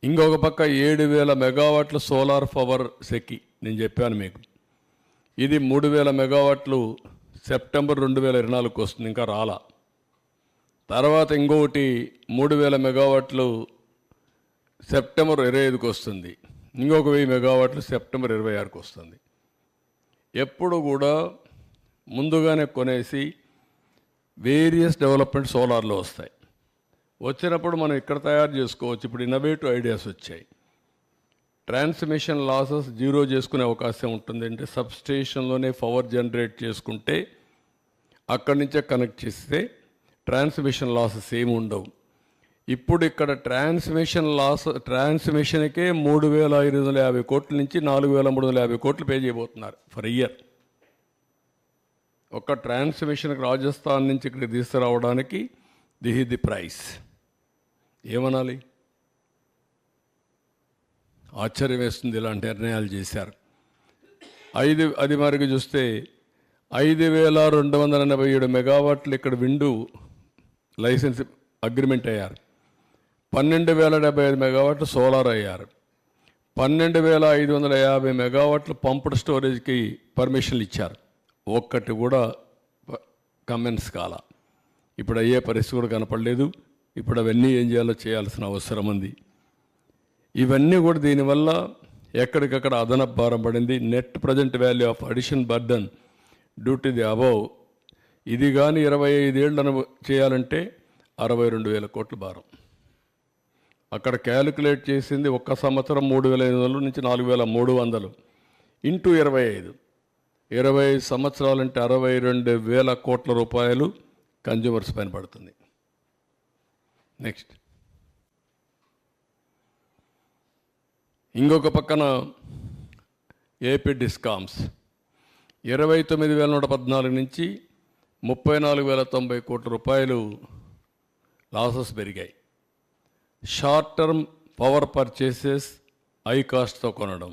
ఇంకొక పక్క 7,000 మెగావాట్ల సోలార్ పవర్ సెకి నేను చెప్పాను మీకు. ఇది 3,000 మెగావాట్లు సెప్టెంబర్ 2024కి వస్తుంది, ఇంకా రాలా. తర్వాత ఇంకొకటి 3,000 మెగావాట్లు సెప్టెంబర్ 25కి వస్తుంది. ఇంకొక 1000 మెగావాట్లు సెప్టెంబర్ 26కి వస్తుంది. ఎప్పుడు కూడా ముందుగానే కొనేసి వేరియస్ డెవలప్మెంట్ సోలార్లో వస్తాయి. వచ్చినప్పుడు మనం ఇక్కడ తయారు చేసుకోవచ్చు. ఇప్పుడు ఇన్నోవేటివ్ ఐడియాస్ వచ్చాయి. ట్రాన్స్మిషన్ లాసెస్ జీరో చేసుకునే అవకాశం ఉంటుంది. అంటే సబ్స్టేషన్లోనే పవర్ జనరేట్ చేసుకుంటే అక్కడి నుంచే కనెక్ట్ చేస్తే ట్రాన్స్మిషన్ లాసెస్ ఏమి ఉండవు. ఇప్పుడు ఇక్కడ ట్రాన్స్మిషన్కే 3,550 కోట్ల నుంచి 4,350 కోట్లు పే చేయబోతున్నారు ఫర్ ఇయర్. ఒక ట్రాన్స్మిషన్కి రాజస్థాన్ నుంచి ఇక్కడికి తీసుకురావడానికి దిస్ ఈజ్ ది ప్రైస్. ఏమనాలి? ఆశ్చర్యం వేస్తుంది. ఇలాంటి నిర్ణయాలు చేశారు. అది మరికి చూస్తే 5,287 మెగావాట్లు ఇక్కడ విండు లైసెన్స్ అగ్రిమెంట్ అయ్యారు. 12,075 మెగావాట్లు సోలార్ అయ్యారు. 12,550 మెగావాట్లు పంప్డ్ స్టోరేజ్కి పర్మిషన్లు ఇచ్చారు. ఒక్కటి కూడా కమెన్స్ కాల. ఇప్పుడు అయ్యే పరిస్థితి కూడా కనపడలేదు. ఇప్పుడు అవన్నీ ఏం చేయాల్సిన అవసరం ఉంది. ఇవన్నీ కూడా దీనివల్ల ఎక్కడికక్కడ అదనపు భారం పడింది. Net present value of addition burden due to the above. ఇది కానీ 25 ఏళ్ళను చేయాలంటే 62,000 కోట్ల భారం. అక్కడ క్యాలిక్యులేట్ చేసింది ఒక్క సంవత్సరం 3,500 నుంచి 4,300 ఇంటూ 25. 25 సంవత్సరాలంటే 62,000 కోట్ల రూపాయలు కన్జ్యూమర్స్ పైన పడుతుంది. నెక్స్ట్, ఇంకొక పక్కన ఏపీ డిస్కామ్స్ 29,114 నుంచి 34,090 కోట్ల రూపాయలు లాసెస్ పెరిగాయి. Short term power purchases high కాస్ట్తో కొనడం,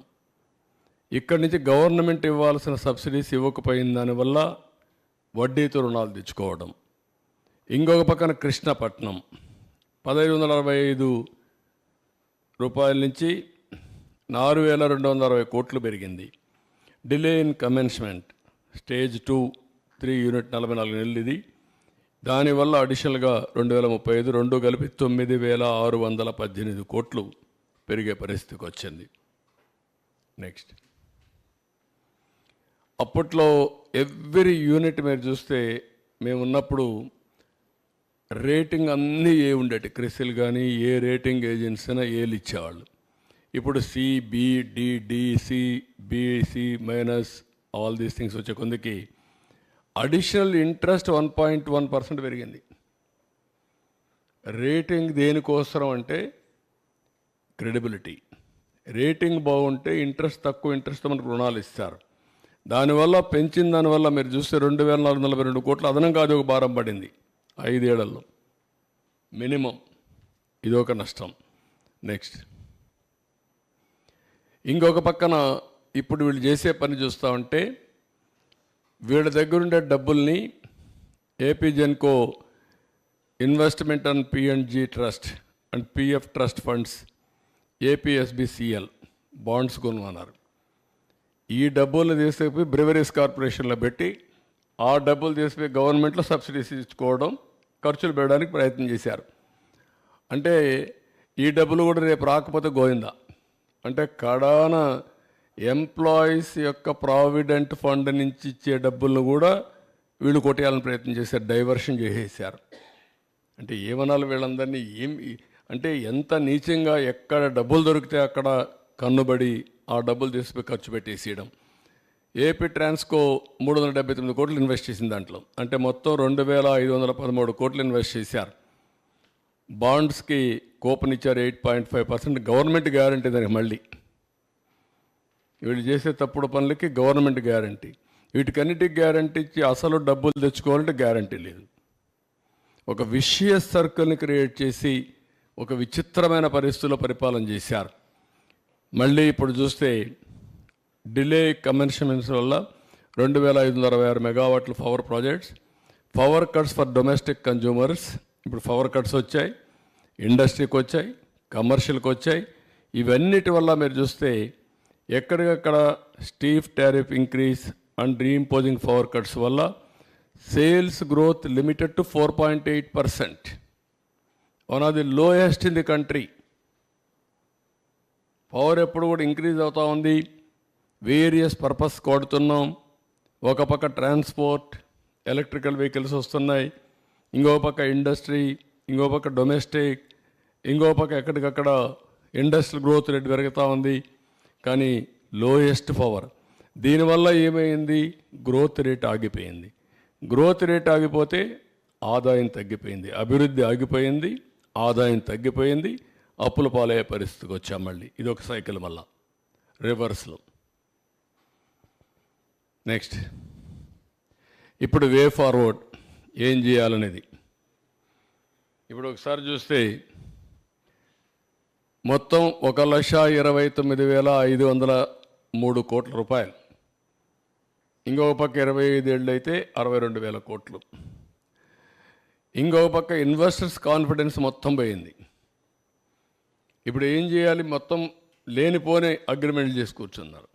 ఇక్కడి నుంచి గవర్నమెంట్ ఇవ్వాల్సిన సబ్సిడీస్ ఇవ్వకపోయిన దానివల్ల వడ్డీతో రుణాలు తెచ్చుకోవడం. ఇంకొక పక్కన కృష్ణపట్నం 1,565 రూపాయల నుంచి 4,260 కోట్లు పెరిగింది. Delay in commencement stage 2, 3 unit 44 నెలలు ఇది. దానివల్ల అడిషనల్గా 2035 రెండు కలిపి 9,618 కోట్లు పెరిగే పరిస్థితికి వచ్చింది. నెక్స్ట్, అప్పట్లో ఎవ్రీ యూనిట్ మీరు చూస్తే మేము ఉన్నప్పుడు రేటింగ్ అన్నీ ఏ ఉండేటి, క్రిసిల్ కానీ ఏ రేటింగ్ ఏజెన్సీ అయినా ఏలు ఇచ్చేవాళ్ళు. ఇప్పుడు C, B, D, D, C, B, C minus all these things వచ్చే కొందికి అడిషనల్ ఇంట్రెస్ట్ 1.1% పెరిగింది. రేటింగ్ దేనికోసం అంటే క్రెడిబిలిటీ. రేటింగ్ బాగుంటే ఇంట్రెస్ట్ తక్కువ ఇంట్రెస్ట్ మనకు రుణాలు ఇస్తారు. దానివల్ల పెంచిన దానివల్ల మీరు చూస్తే 2,442 కోట్లు అదనంగా అది ఒక భారం పడింది 5 ఏళ్లలో మినిమం. ఇదొక నష్టం. నెక్స్ట్, ఇంకొక పక్కన ఇప్పుడు వీళ్ళు చేసే పని చూస్తూ ఉంటే వీళ్ళ దగ్గరుండే డబ్బుల్ని AP Genco investment and P and G trust and PF trust funds APSBCL bonds కొనుగొన్నారు. ఈ డబ్బులు తీసుకుపోయి బ్రివరీస్ కార్పొరేషన్లో పెట్టి ఆ డబ్బులు తీసుకుపోయి గవర్నమెంట్లో సబ్సిడీస్ ఇచ్చుకోవడం, ఖర్చులు పెట్టడానికి ప్రయత్నం చేశారు. అంటే ఈ డబ్బులు కూడా రేపు రాకపోతే గోయిందా. అంటే కడాన ఎంప్లాయీస్ యొక్క ప్రావిడెంట్ ఫండ్ నుంచి ఇచ్చే డబ్బులను కూడా వీళ్ళు కొట్టేయాలని ప్రయత్నం చేశారు, డైవర్షన్ చేసేసారు. అంటే ఏమనాలి వీళ్ళందరినీ, అంటే ఎంత నీచంగా ఎక్కడ డబ్బులు దొరికితే అక్కడ కన్నుబడి ఆ డబ్బులు తీసుకుపోయి ఖర్చు పెట్టేసేయడం. ఏపీ ట్రాన్స్కో 379 కోట్లు ఇన్వెస్ట్ చేసింది దాంట్లో. అంటే మొత్తం 2,513 కోట్లు ఇన్వెస్ట్ చేశారు. బాండ్స్కి కూపన్ ఇచ్చారు 8.5%. గవర్నమెంట్ గ్యారంటీ దానికి. మళ్ళీ వీళ్ళు చేసే తప్పుడు పనులకి గవర్నమెంట్ గ్యారంటీ. వీటికన్నిటికి గ్యారంటీ ఇచ్చి అసలు డబ్బులు తెచ్చుకోవాలంటే గ్యారంటీ లేదు. ఒక విషియస్ సర్కిల్ని క్రియేట్ చేసి ఒక విచిత్రమైన పరిస్థితుల్లో పరిపాలన చేశారు. మళ్ళీ ఇప్పుడు చూస్తే డిలే కమెన్స్మెంట్స్ వల్ల 2,566 మెగావాట్ల power projects, power cuts for domestic consumers. ఇప్పుడు పవర్ కట్స్ వచ్చాయి, ఇండస్ట్రీకి వచ్చాయి, కమర్షియల్కి వచ్చాయి. ఇవన్నిటి వల్ల మీరు చూస్తే ఎక్కడికక్కడ steep tariff increase and reimposing power cuts వల్ల sales growth limited to 4.8%, one of the lowest in the country. Power ఎప్పుడు కూడా ఇంక్రీజ్ అవుతూ ఉంది, వేరియస్ పర్పస్ కొడుతున్నాం. ఒక పక్క ట్రాన్స్పోర్ట్, ఎలక్ట్రికల్ వెహికల్స్ వస్తున్నాయి, ఇంకో పక్క ఇండస్ట్రీ, ఇంకో పక్క డొమెస్టిక్, ఇంకో పక్క ఎక్కడికక్కడ ఇండస్ట్రియల్ గ్రోత్ రేట్ పెరుగుతూ ఉంది. కానీ లోయెస్ట్ పవర్. దీనివల్ల ఏమైంది, గ్రోత్ రేట్ ఆగిపోయింది. గ్రోత్ రేట్ ఆగిపోతే ఆదాయం తగ్గిపోయింది, అభివృద్ధి ఆగిపోయింది, ఆదాయం తగ్గిపోయింది, అప్పుల పాలయ్యే పరిస్థితికి వచ్చాం. మళ్ళీ ఇదొక సైకిల్ మళ్ళా రివర్స్లో. నెక్స్ట్, ఇప్పుడు వే ఫార్వర్డ్ ఏం చేయాలనేది. ఇప్పుడు ఒకసారి చూస్తే మొత్తం 1,29,503 కోట్ల రూపాయలు. ఇంకొక పక్క 25 ఏళ్ళు అయితే 62,000 కోట్లు. ఇంకొక పక్క ఇన్వెస్టర్స్ కాన్ఫిడెన్స్ మొత్తం పోయింది. ఇప్పుడు ఏం చేయాలి, మొత్తం లేనిపోనే అగ్రిమెంట్లు చేసి కూర్చున్నారు.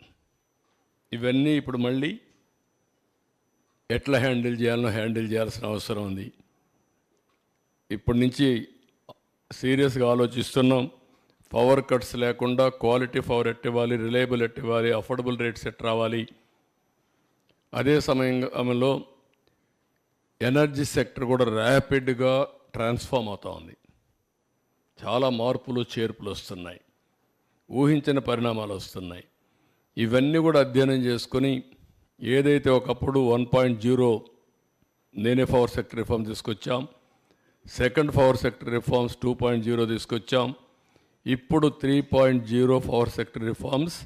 ఇవన్నీ ఇప్పుడు మళ్ళీ ఎట్లా హ్యాండిల్ చేయాల్సిన అవసరం ఉంది. ఇప్పటి నుంచి సీరియస్గా ఆలోచిస్తున్నాం. పవర్ కట్స్ లేకుండా క్వాలిటీ పవర్ ఎట్టివ్వాలి, రిలయబుల్ ఎట్టివ్వాలి, అఫోర్డబుల్ రేట్స్ ఎట్ రావాలి. అదే సమయంలో ఎనర్జీ సెక్టర్ కూడా ర్యాపిడ్గా ట్రాన్స్ఫార్మ్ అవుతూ ఉంది. చాలా మార్పులు చేర్పులు వస్తున్నాయి, ఊహించిన పరిణామాలు వస్తున్నాయి. ఇవన్నీ కూడా అధ్యయనం చేసుకొని ఏదైతే ఒకప్పుడు 1.0 నేనే పవర్ సెక్టర్ రిఫార్మ్ తీసుకొచ్చాం, సెకండ్ పవర్ సెక్టర్ రిఫార్మ్స్ 2.0 తీసుకొచ్చాం, ఇప్పుడు 3.0 పవర్ సెక్టర్ రిఫార్మ్స్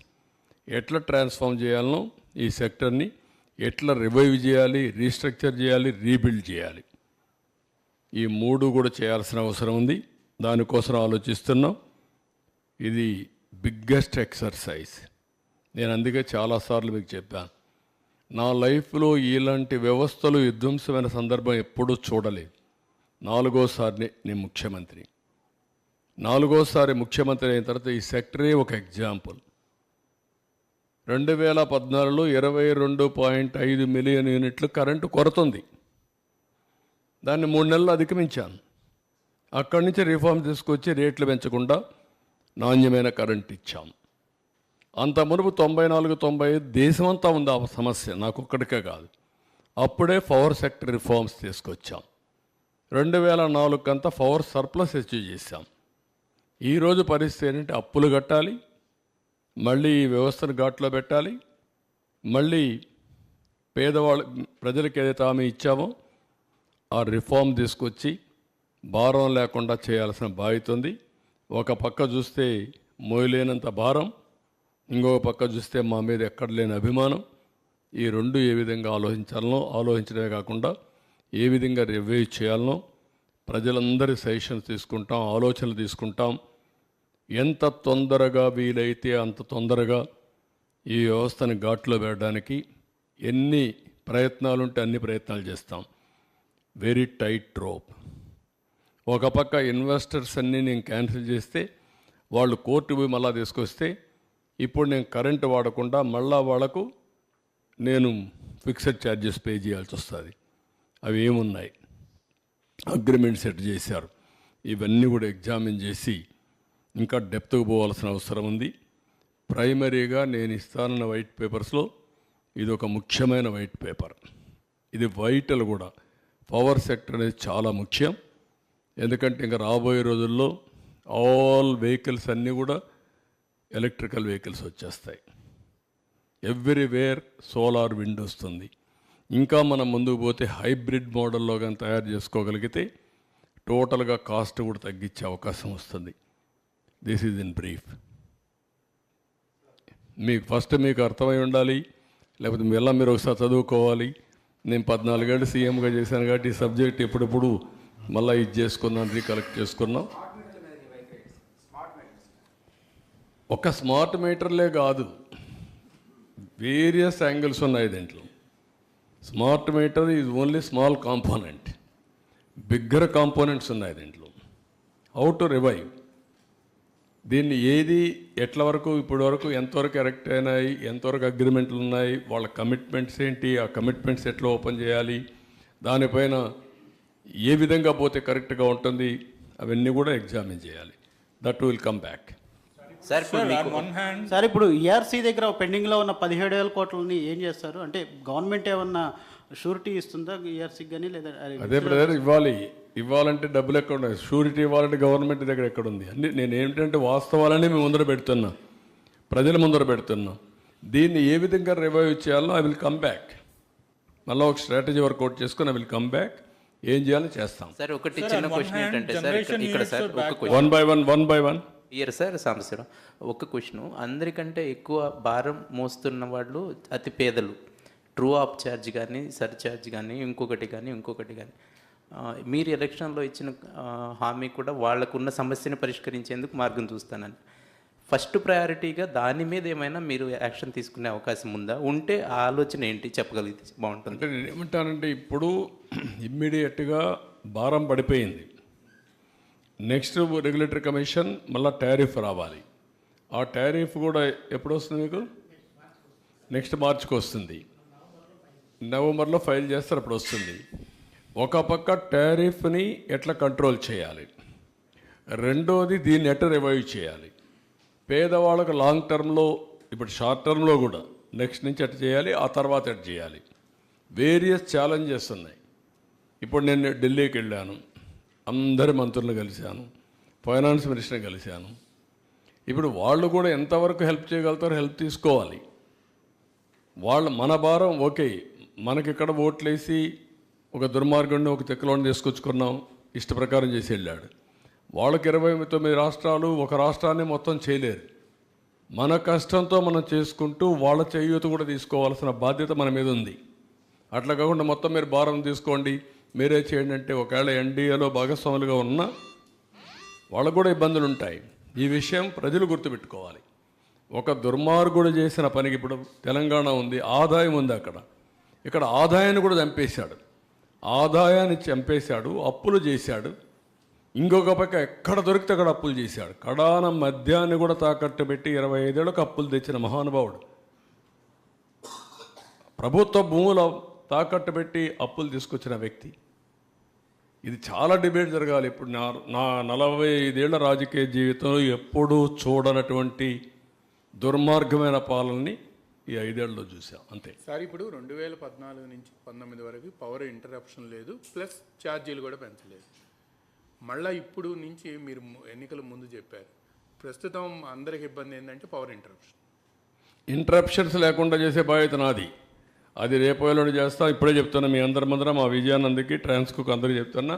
ఎట్లా ట్రాన్స్ఫార్మ్ చేయాలనో ఈ సెక్టర్ని ఎట్లా రివైవ్ చేయాలి, రీస్ట్రక్చర్ చేయాలి, రీబిల్డ్ చేయాలి. ఈ మూడు కూడా చేయాల్సిన అవసరం ఉంది. దానికోసం ఆలోచిస్తున్నాం. ఇది బిగ్గెస్ట్ ఎక్సర్సైజ్. నేను అందుకే చాలాసార్లు మీకు చెప్పాను, నా లైఫ్లో ఇలాంటి వ్యవస్థలు విధ్వంసమైన సందర్భం ఎప్పుడూ చూడలేదు. 4వసారి నేను ముఖ్యమంత్రి. 4వసారి ముఖ్యమంత్రి అయిన తర్వాత ఈ సెక్టరే ఒక ఎగ్జాంపుల్. 2014లో 22.5 మిలియన్ యూనిట్లు కరెంటు కొరతుంది. దాన్ని 3 నెలలు అధిగమించాను. అక్కడి నుంచి రిఫార్మ్ తీసుకొచ్చి రేట్లు పెంచకుండా నాణ్యమైన కరెంట్ ఇచ్చాం. అంత మునుపు 94-95 దేశమంతా ఉంది ఆ సమస్య, నాకు ఒక్కడికే కాదు. అప్పుడే పవర్ సెక్టర్ రిఫార్మ్స్ తీసుకొచ్చాం. 2004 కంతా పవర్ సర్ప్లస్ అచీవ్ చేశాం. ఈరోజు పరిస్థితి ఏంటంటే అప్పులు కట్టాలి, మళ్ళీ ఈ వ్యవస్థను ఘాట్లో పెట్టాలి, మళ్ళీ పేదవాళ్ళ ప్రజలకు ఏదైతే హామీ ఇచ్చామో ఆ రిఫార్మ్ తీసుకొచ్చి భారం లేకుండా చేయాల్సిన బాధ్యత ఉంది. ఒక పక్క చూస్తే మోయలేనంత భారం, ఇంకొక పక్క చూస్తే మా మీద ఎక్కడ లేని అభిమానం. ఈ రెండు ఏ విధంగా ఆలోచించడమే కాకుండా ఏ విధంగా రివ్యూ చేయాలనో ప్రజలందరి సజెషన్స్ తీసుకుంటాం, ఆలోచనలు తీసుకుంటాం. ఎంత తొందరగా వీలైతే అంత తొందరగా ఈ వ్యవస్థను ఘాట్లో పెట్టడానికి ఎన్ని ప్రయత్నాలు ఉంటే అన్ని ప్రయత్నాలు చేస్తాం. Very tight rope. ఒక పక్క ఇన్వెస్టర్స్ అన్నీ నేను క్యాన్సిల్ చేస్తే వాళ్ళు కోర్టు పోయి మళ్ళా తీసుకొస్తే ఇప్పుడు నేను కరెంటు వాడకుండా మళ్ళా వాళ్లకు నేను ఫిక్స్డ్ ఛార్జెస్ పే చేయాల్సి వస్తుంది. అవి ఏమున్నాయి, అగ్రిమెంట్ సెట్ చేశారు. ఇవన్నీ కూడా ఎగ్జామిన్ చేసి ఇంకా డెప్త్కు పోవాల్సిన అవసరం ఉంది. ప్రైమరీగా నేను ఇస్తానన్న వైట్ పేపర్స్లో ఇది ఒక ముఖ్యమైన వైట్ పేపర్. ఇది వైటల్ కూడా. పవర్ సెక్టర్ అనేది చాలా ముఖ్యం. ఎందుకంటే ఇంకా రాబోయే రోజుల్లో ఆల్ వెహికల్స్ అన్నీ కూడా ఎలక్ట్రికల్ వెహికల్స్ వచ్చేస్తాయి. ఎవ్రీవేర్ సోలార్ విండ్ వస్తుంది. ఇంకా మనం ముందుకు పోతే హైబ్రిడ్ మోడల్లో కానీ తయారు చేసుకోగలిగితే టోటల్గా కాస్ట్ కూడా తగ్గించే అవకాశం వస్తుంది. This is in brief. మీకు అర్థమై ఉండాలి, లేకపోతే మీరు ఒకసారి చదువుకోవాలి. నేను 14 ఏళ్ళు సీఎంగా చేశాను కాబట్టి ఈ సబ్జెక్ట్ ఎప్పుడెప్పుడు మళ్ళీ ఇది చేసుకున్నాను, రీకలెక్ట్ చేసుకున్నాం. ఒక స్మార్ట్ మీటర్లే కాదు, వేరియస్ యాంగిల్స్ ఉన్నాయి దీంట్లో. Smart meter is only small component, bigger components ఉన్నాయి దీంట్లో. హౌ టు రివైవ్ దీన్ని, ఏది ఎట్ల వరకు ఇప్పటి వరకు ఎంతవరకు ఎరెక్ట్ అయినాయి, ఎంతవరకు అగ్రిమెంట్లు ఉన్నాయి, వాళ్ళ కమిట్మెంట్స్ ఏంటి, ఆ కమిట్మెంట్స్ ఎట్లా ఓపెన్ చేయాలి, దానిపైన ఏ విధంగా పోతే కరెక్ట్గా ఉంటుంది, అవన్నీ కూడా ఎగ్జామిన్ చేయాలి. That will come back. Sir ఇప్పుడు ఈఆర్సీ దగ్గర పెండింగ్లో ఉన్న 17,000 కోట్లని ఏం చేస్తారు? అంటే గవర్నమెంట్ ఏమన్నా షూరిటీ ఇస్తుందా ఈఆర్సీకి కానీ, లేదా అదే బ్రదర్ ఇవ్వాలంటే డబ్బులు ఎక్కడ ఉన్నాయి? షూరిటీ ఇవ్వాలంటే గవర్నమెంట్ దగ్గర ఎక్కడ ఉంది? అన్ని నేను ఏంటంటే వాస్తవాలని మేము ముందర పెడుతున్నా, ప్రజల ముందర పెడుతున్నాం. దీన్ని ఏ విధంగా రివైవ్ చేయాలో ఐ విల్ కమ్ బ్యాక్. మళ్ళీ ఒక స్ట్రాటజీ వర్కౌట్ చేసుకుని ఐ విల్ కమ్ బ్యాక్. ఏం చేయాలో చేస్తాం. సార్ ఒకటి చిన్న క్వశ్చన్ ఏంటంటే సార్ ఇక్కడ sir one by one year sir Sambasivarao ఒక క్వశ్చన్. అందరికంటే ఎక్కువ భారం మోస్తున్న వాళ్ళు అతి పేదలు. ట్రూ ఆఫ్ ఛార్జ్ కానీ, సర్ ఛార్జ్ కానీ, ఇంకొకటి కానీ మీరు ఎలక్షన్లో ఇచ్చిన హామీ కూడా వాళ్ళకున్న సమస్యను పరిష్కరించేందుకు మార్గం చూస్తానని. ఫస్ట్ ప్రయారిటీగా దాని మీద ఏమైనా మీరు యాక్షన్ తీసుకునే అవకాశం ఉందా? ఉంటే ఆ ఆలోచన ఏంటి చెప్పగలిగితే బాగుంటుంది. అంటే నేను ఏమంటానంటే ఇప్పుడు ఇమ్మీడియట్గా భారం పడిపోయింది. నెక్స్ట్ రెగ్యులేటరీ కమిషన్ మళ్ళీ టారిఫ్ రావాలి. ఆ టారిఫ్ కూడా ఎప్పుడు వస్తుంది మీకు? నెక్స్ట్ మార్చికి వస్తుంది. నవంబర్లో ఫైల్ చేస్తారు, అప్పుడు వస్తుంది. ఒక పక్క టారిఫ్ని ఎట్లా కంట్రోల్ చేయాలి, రెండోది దీన్ని ఎట్లా రివైవ్ చేయాలి. పేదవాళ్ళకు లాంగ్ టర్మ్లో, ఇప్పుడు షార్ట్ టర్మ్లో కూడా నెక్స్ట్ నుంచి ఎట్లా చేయాలి, ఆ తర్వాత ఎట్లా చేయాలి. వేరియస్ ఛాలెంజెస్ ఉన్నాయి. ఇప్పుడు నేను ఢిల్లీకి వెళ్ళాను, అందరి మంత్రులను కలిశాను, ఫైనాన్స్ మినిస్టర్ని కలిశాను. ఇప్పుడు వాళ్ళు కూడా ఎంతవరకు హెల్ప్ చేయగలుగుతారో హెల్ప్ తీసుకోవాలి. మన భారం ఓకే, మనకిక్కడ ఓట్లేసి ఒక దుర్మార్గుడిని ఒక తెక్కలోని తీసుకొచ్చుకున్నాం, ఇష్ట ప్రకారం చేసి వెళ్ళాడు. వాళ్ళకి 29 రాష్ట్రాలు, ఒక రాష్ట్రాన్ని మొత్తం చేయలేరు. మన కష్టంతో మనం చేసుకుంటూ వాళ్ళ చేయూత కూడా తీసుకోవాల్సిన బాధ్యత మన మీద ఉంది. అట్లా కాకుండా మొత్తం మీరు భారం తీసుకోండి, మీరే చేయండి అంటే ఒకవేళ ఎన్డీఏలో భాగస్వాములుగా ఉన్నా వాళ్ళకు కూడా ఇబ్బందులు ఉంటాయి. ఈ విషయం ప్రజలు గుర్తుపెట్టుకోవాలి. ఒక దుర్మార్గుడు చేసిన పనికి ఇప్పుడు తెలంగాణ ఉంది, ఆదాయం ఉంది అక్కడ. ఇక్కడ ఆదాయాన్ని కూడా చంపేశాడు, ఆదాయాన్ని చంపేశాడు, అప్పులు చేశాడు. ఇంకొక పక్క ఎక్కడ దొరికితే అక్కడ అప్పులు చేశాడు. కడాన మద్యాన్ని కూడా తాకట్టు పెట్టి 25 ఏళ్ళకు అప్పులు తెచ్చిన మహానుభావుడు. ప్రభుత్వ భూముల తాకట్టు పెట్టి అప్పులు తీసుకొచ్చిన వ్యక్తి. ఇది చాలా డిబేట్ జరగాలి. ఇప్పుడు నా 45 ఏళ్ల రాజకీయ జీవితంలో ఎప్పుడూ చూడనటువంటి దుర్మార్గమైన పాలనని ఈ 5 ఏళ్లలో చూసాం, అంతే. సార్ ఇప్పుడు 2014 నుంచి 19 వరకు పవర్ ఇంటరప్షన్ లేదు, ప్లస్ ఛార్జీలు కూడా పెంచలేదు. మళ్ళీ ఇప్పుడు నుంచి మీరు ఎన్నికల ముందు చెప్పారు, ప్రస్తుతం అందరికి ఇబ్బంది ఏంటంటే పవర్ ఇంటరప్షన్స్ లేకుండా చేసే బాధ్యత నాది. అది రేపు ఎల్లుండి చేస్తాం. ఇప్పుడే చెప్తున్నా మీ అందరి ముందర, మా విజయానందకి, ట్రాన్స్కు అందరికీ చెప్తున్నా,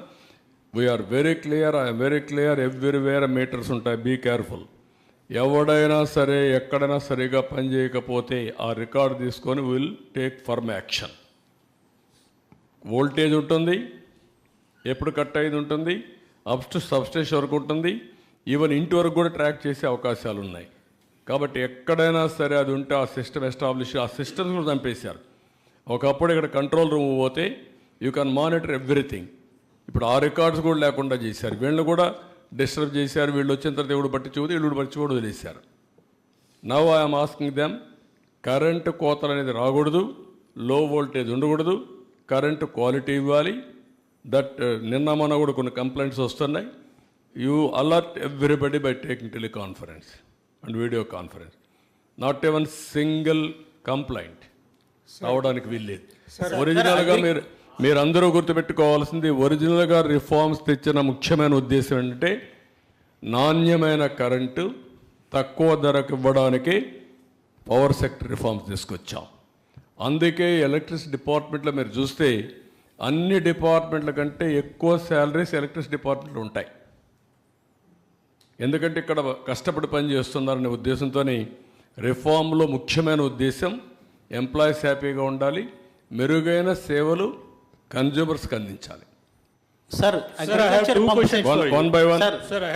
we are very clear, I'm very clear. Everywhere meters ఉంటాయి, బీ కేర్ఫుల్. ఎవడైనా సరే ఎక్కడైనా సరిగా పని చేయకపోతే ఆ రికార్డు తీసుకొని will take firm action. Voltage ఉంటుంది, ఎప్పుడు కట్ అయ్యేది ఉంటుంది, అప్ టు సబ్స్టేషన్ వరకు ఉంటుంది, ఈవెన్ ఇంటి వరకు కూడా ట్రాక్ చేసే అవకాశాలు ఉన్నాయి. కాబట్టి ఎక్కడైనా సరే అది ఉంటే ఆ సిస్టమ్ ఎస్టాబ్లిష్, ఆ సిస్టమ్స్ కూడా చంపేశారు. ఒకప్పుడు ఇక్కడ కంట్రోల్ రూమ్ పోతే యూ కెన్ మానిటర్ ఎవ్రీథింగ్. ఇప్పుడు ఆ రికార్డ్స్ కూడా లేకుండా చేశారు. వీళ్ళు కూడా డిస్టర్బ్ చేశారు. వీళ్ళు వచ్చిన తర్వాత ఎవడు పట్టించుకోదు, వీళ్ళు పట్టించుకోడు, వదిలేశారు. Now I'm asking them, current కోతలు అనేది రాకూడదు, లో వోల్టేజ్ ఉండకూడదు, కరెంటు క్వాలిటీ ఇవ్వాలి. దట్ నిన్న మొన్న కూడా కొన్ని కంప్లైంట్స్ వస్తున్నాయి. You alert everybody by taking teleconference and video conference. Not ఎవన్ single complaint రావడానికి వీల్లేదు. ఒరిజినల్గా మీరందరూ గుర్తుపెట్టుకోవాల్సింది, ఒరిజినల్గా రిఫార్మ్స్ తెచ్చిన ముఖ్యమైన ఉద్దేశం ఏంటంటే నాణ్యమైన కరెంటు తక్కువ ధరకు ఇవ్వడానికి పవర్ సెక్టర్ రిఫార్మ్స్ తీసుకొచ్చాం. అందుకే ఎలక్ట్రిసిటీ డిపార్ట్మెంట్లో మీరు చూస్తే అన్ని డిపార్ట్మెంట్ల కంటే ఎక్కువ శాలరీస్ ఎలక్ట్రిసిటీ డిపార్ట్మెంట్లో ఉంటాయి. ఎందుకంటే ఇక్కడ కష్టపడి పని చేస్తున్నారనే ఉద్దేశంతోనే రిఫార్మ్లో ముఖ్యమైన ఉద్దేశం ఎంప్లాయీస్ హ్యాపీగా ఉండాలి, మెరుగైన సేవలు కన్జ్యూమర్స్కి అందించాలి. Sir agriculture pump sets, one by one.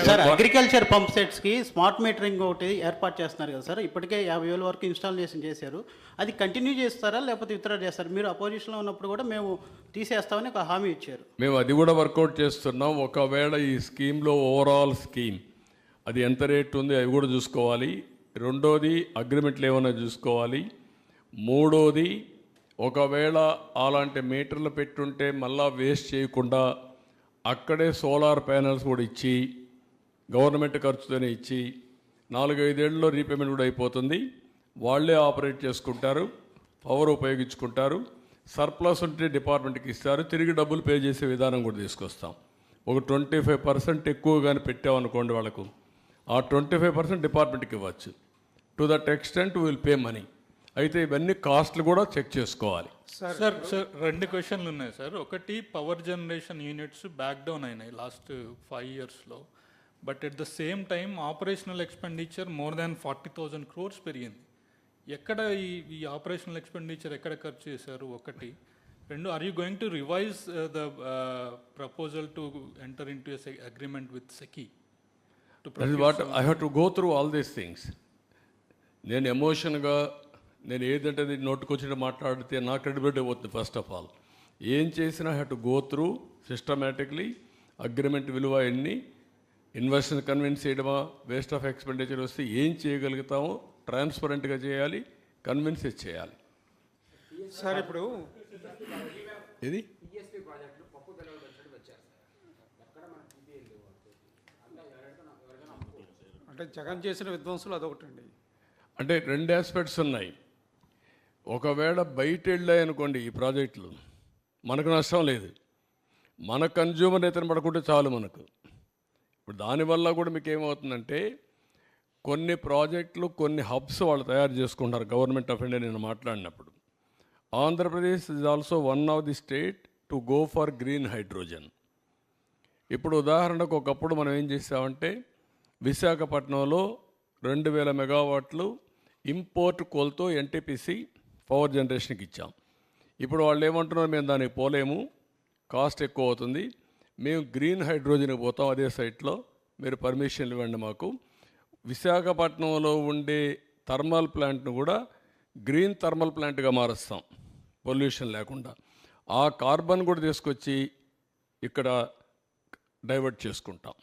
Sir agriculture pump సెట్స్కి స్మార్ట్ మీటరింగ్ ఒకటి ఏర్పాటు చేస్తున్నారు కదా సార్. ఇప్పటికే 50,000 వరకు ఇన్స్టాలేషన్ చేశారు. అది కంటిన్యూ చేస్తారా లేకపోతే ఇతర చేస్తారు? మీరు అపోజిషన్లో ఉన్నప్పుడు కూడా మేము తీసేస్తామని ఒక హామీ ఇచ్చారు. మేము అది కూడా వర్కౌట్ చేస్తున్నాం. ఒకవేళ ఈ స్కీమ్లో ఓవరాల్ స్కీమ్ అది ఎంత రేట్ ఉంది అవి కూడా చూసుకోవాలి. రెండోది అగ్రిమెంట్లు ఏమైనా చూసుకోవాలి. మూడోది ఒకవేళ అలాంటి మీటర్లు పెట్టుంటే మళ్ళా వేస్ట్ చేయకుండా అక్కడే సోలార్ ప్యానల్స్ కూడా ఇచ్చి గవర్నమెంట్ ఖర్చుతోనే ఇచ్చి 4-5 ఏళ్ళలో రీపేమెంట్ కూడా అయిపోతుంది. వాళ్ళే ఆపరేట్ చేసుకుంటారు, పవర్ ఉపయోగించుకుంటారు. సర్ప్లస్ ఉంటే డిపార్ట్మెంట్కి ఇస్తారు, తిరిగి డబ్బులు పే చేసే విధానం కూడా తీసుకొస్తాం. ఒక 25% ఎక్కువ కానీ పెట్టామనుకోండి వాళ్ళకు, ఆ 25% డిపార్ట్మెంట్కి ఇవ్వచ్చు. To that extent will pay money. అయితే ఇవన్నీ కాస్ట్లు కూడా చెక్ చేసుకోవాలి. సార్ 2 క్వశ్చన్లు ఉన్నాయి సార్. ఒకటి, power generation units back down అయినాయి లాస్ట్ 5 ఇయర్స్లో. But at the same time operational expenditure more than 40,000 crores పెరిగింది. ఎక్కడ ఈ ఆపరేషనల్ ఎక్స్పెండిచర్ ఎక్కడ ఖర్చు చేశారు? ఒకటి. 2, are you going to revise the proposal to enter in to agreement with SECI? What I have to go through all these things. నేను ఎమోషన్గా నేను ఏదంటే నోటుకొచ్చి మాట్లాడితే నా క్రెడిబిలిటీ పోతుంది. ఫస్ట్ ఆఫ్ ఆల్ ఏం చేసినా have to go through systematically. Agreement విలువ ఎన్ని, ఇన్వెస్టర్ కన్విన్స్ చేయడమా, వేస్ట్ ఆఫ్ ఎక్స్పెండిచర్ వస్తే ఏం చేయగలుగుతామో ట్రాన్స్పరెంట్గా చేయాలి, కన్విన్స్ చేయాలి. సార్ ఇప్పుడు ఇది అంటే జగన్ చేసిన విధ్వంసులు అదొకటండి. అంటే 2 ఆస్పెక్ట్స్ ఉన్నాయి. ఒకవేళ బయట వెళ్ళాయనుకోండి ఈ ప్రాజెక్టులు, మనకు నష్టం లేదు, మన కన్జ్యూమర్ అయితే పడకుంటే చాలు మనకు. ఇప్పుడు దానివల్ల కూడా మీకు ఏమవుతుందంటే కొన్ని ప్రాజెక్టులు, కొన్ని హబ్స్ వాళ్ళు తయారు చేసుకుంటారు. గవర్నమెంట్ ఆఫ్ ఇండియా నేను మాట్లాడినప్పుడు Andhra Pradesh is also one of the state to go for green hydrogen. ఇప్పుడు ఉదాహరణకు ఒకప్పుడు మనం ఏం చేసామంటే విశాఖపట్నంలో 2000 మెగావాట్లు ఇంపోర్ట్ కోల్తో ఎన్టీపీసీ పవర్ జనరేషన్కి ఇచ్చాం. ఇప్పుడు వాళ్ళు ఏమంటున్నారు, మేము దానికి పోలేము, కాస్ట్ ఎక్కువ అవుతుంది, మేము గ్రీన్ హైడ్రోజన్కి పోతాం అదే సైట్లో, మీరు పర్మిషన్లు ఇవ్వండి మాకు. విశాఖపట్నంలో ఉండే థర్మల్ ప్లాంట్ను కూడా గ్రీన్ థర్మల్ ప్లాంట్గా మారుస్తాం పొల్యూషన్ లేకుండా. ఆ కార్బన్ కూడా తీసుకొచ్చి ఇక్కడ డైవర్ట్ చేసుకుంటాం.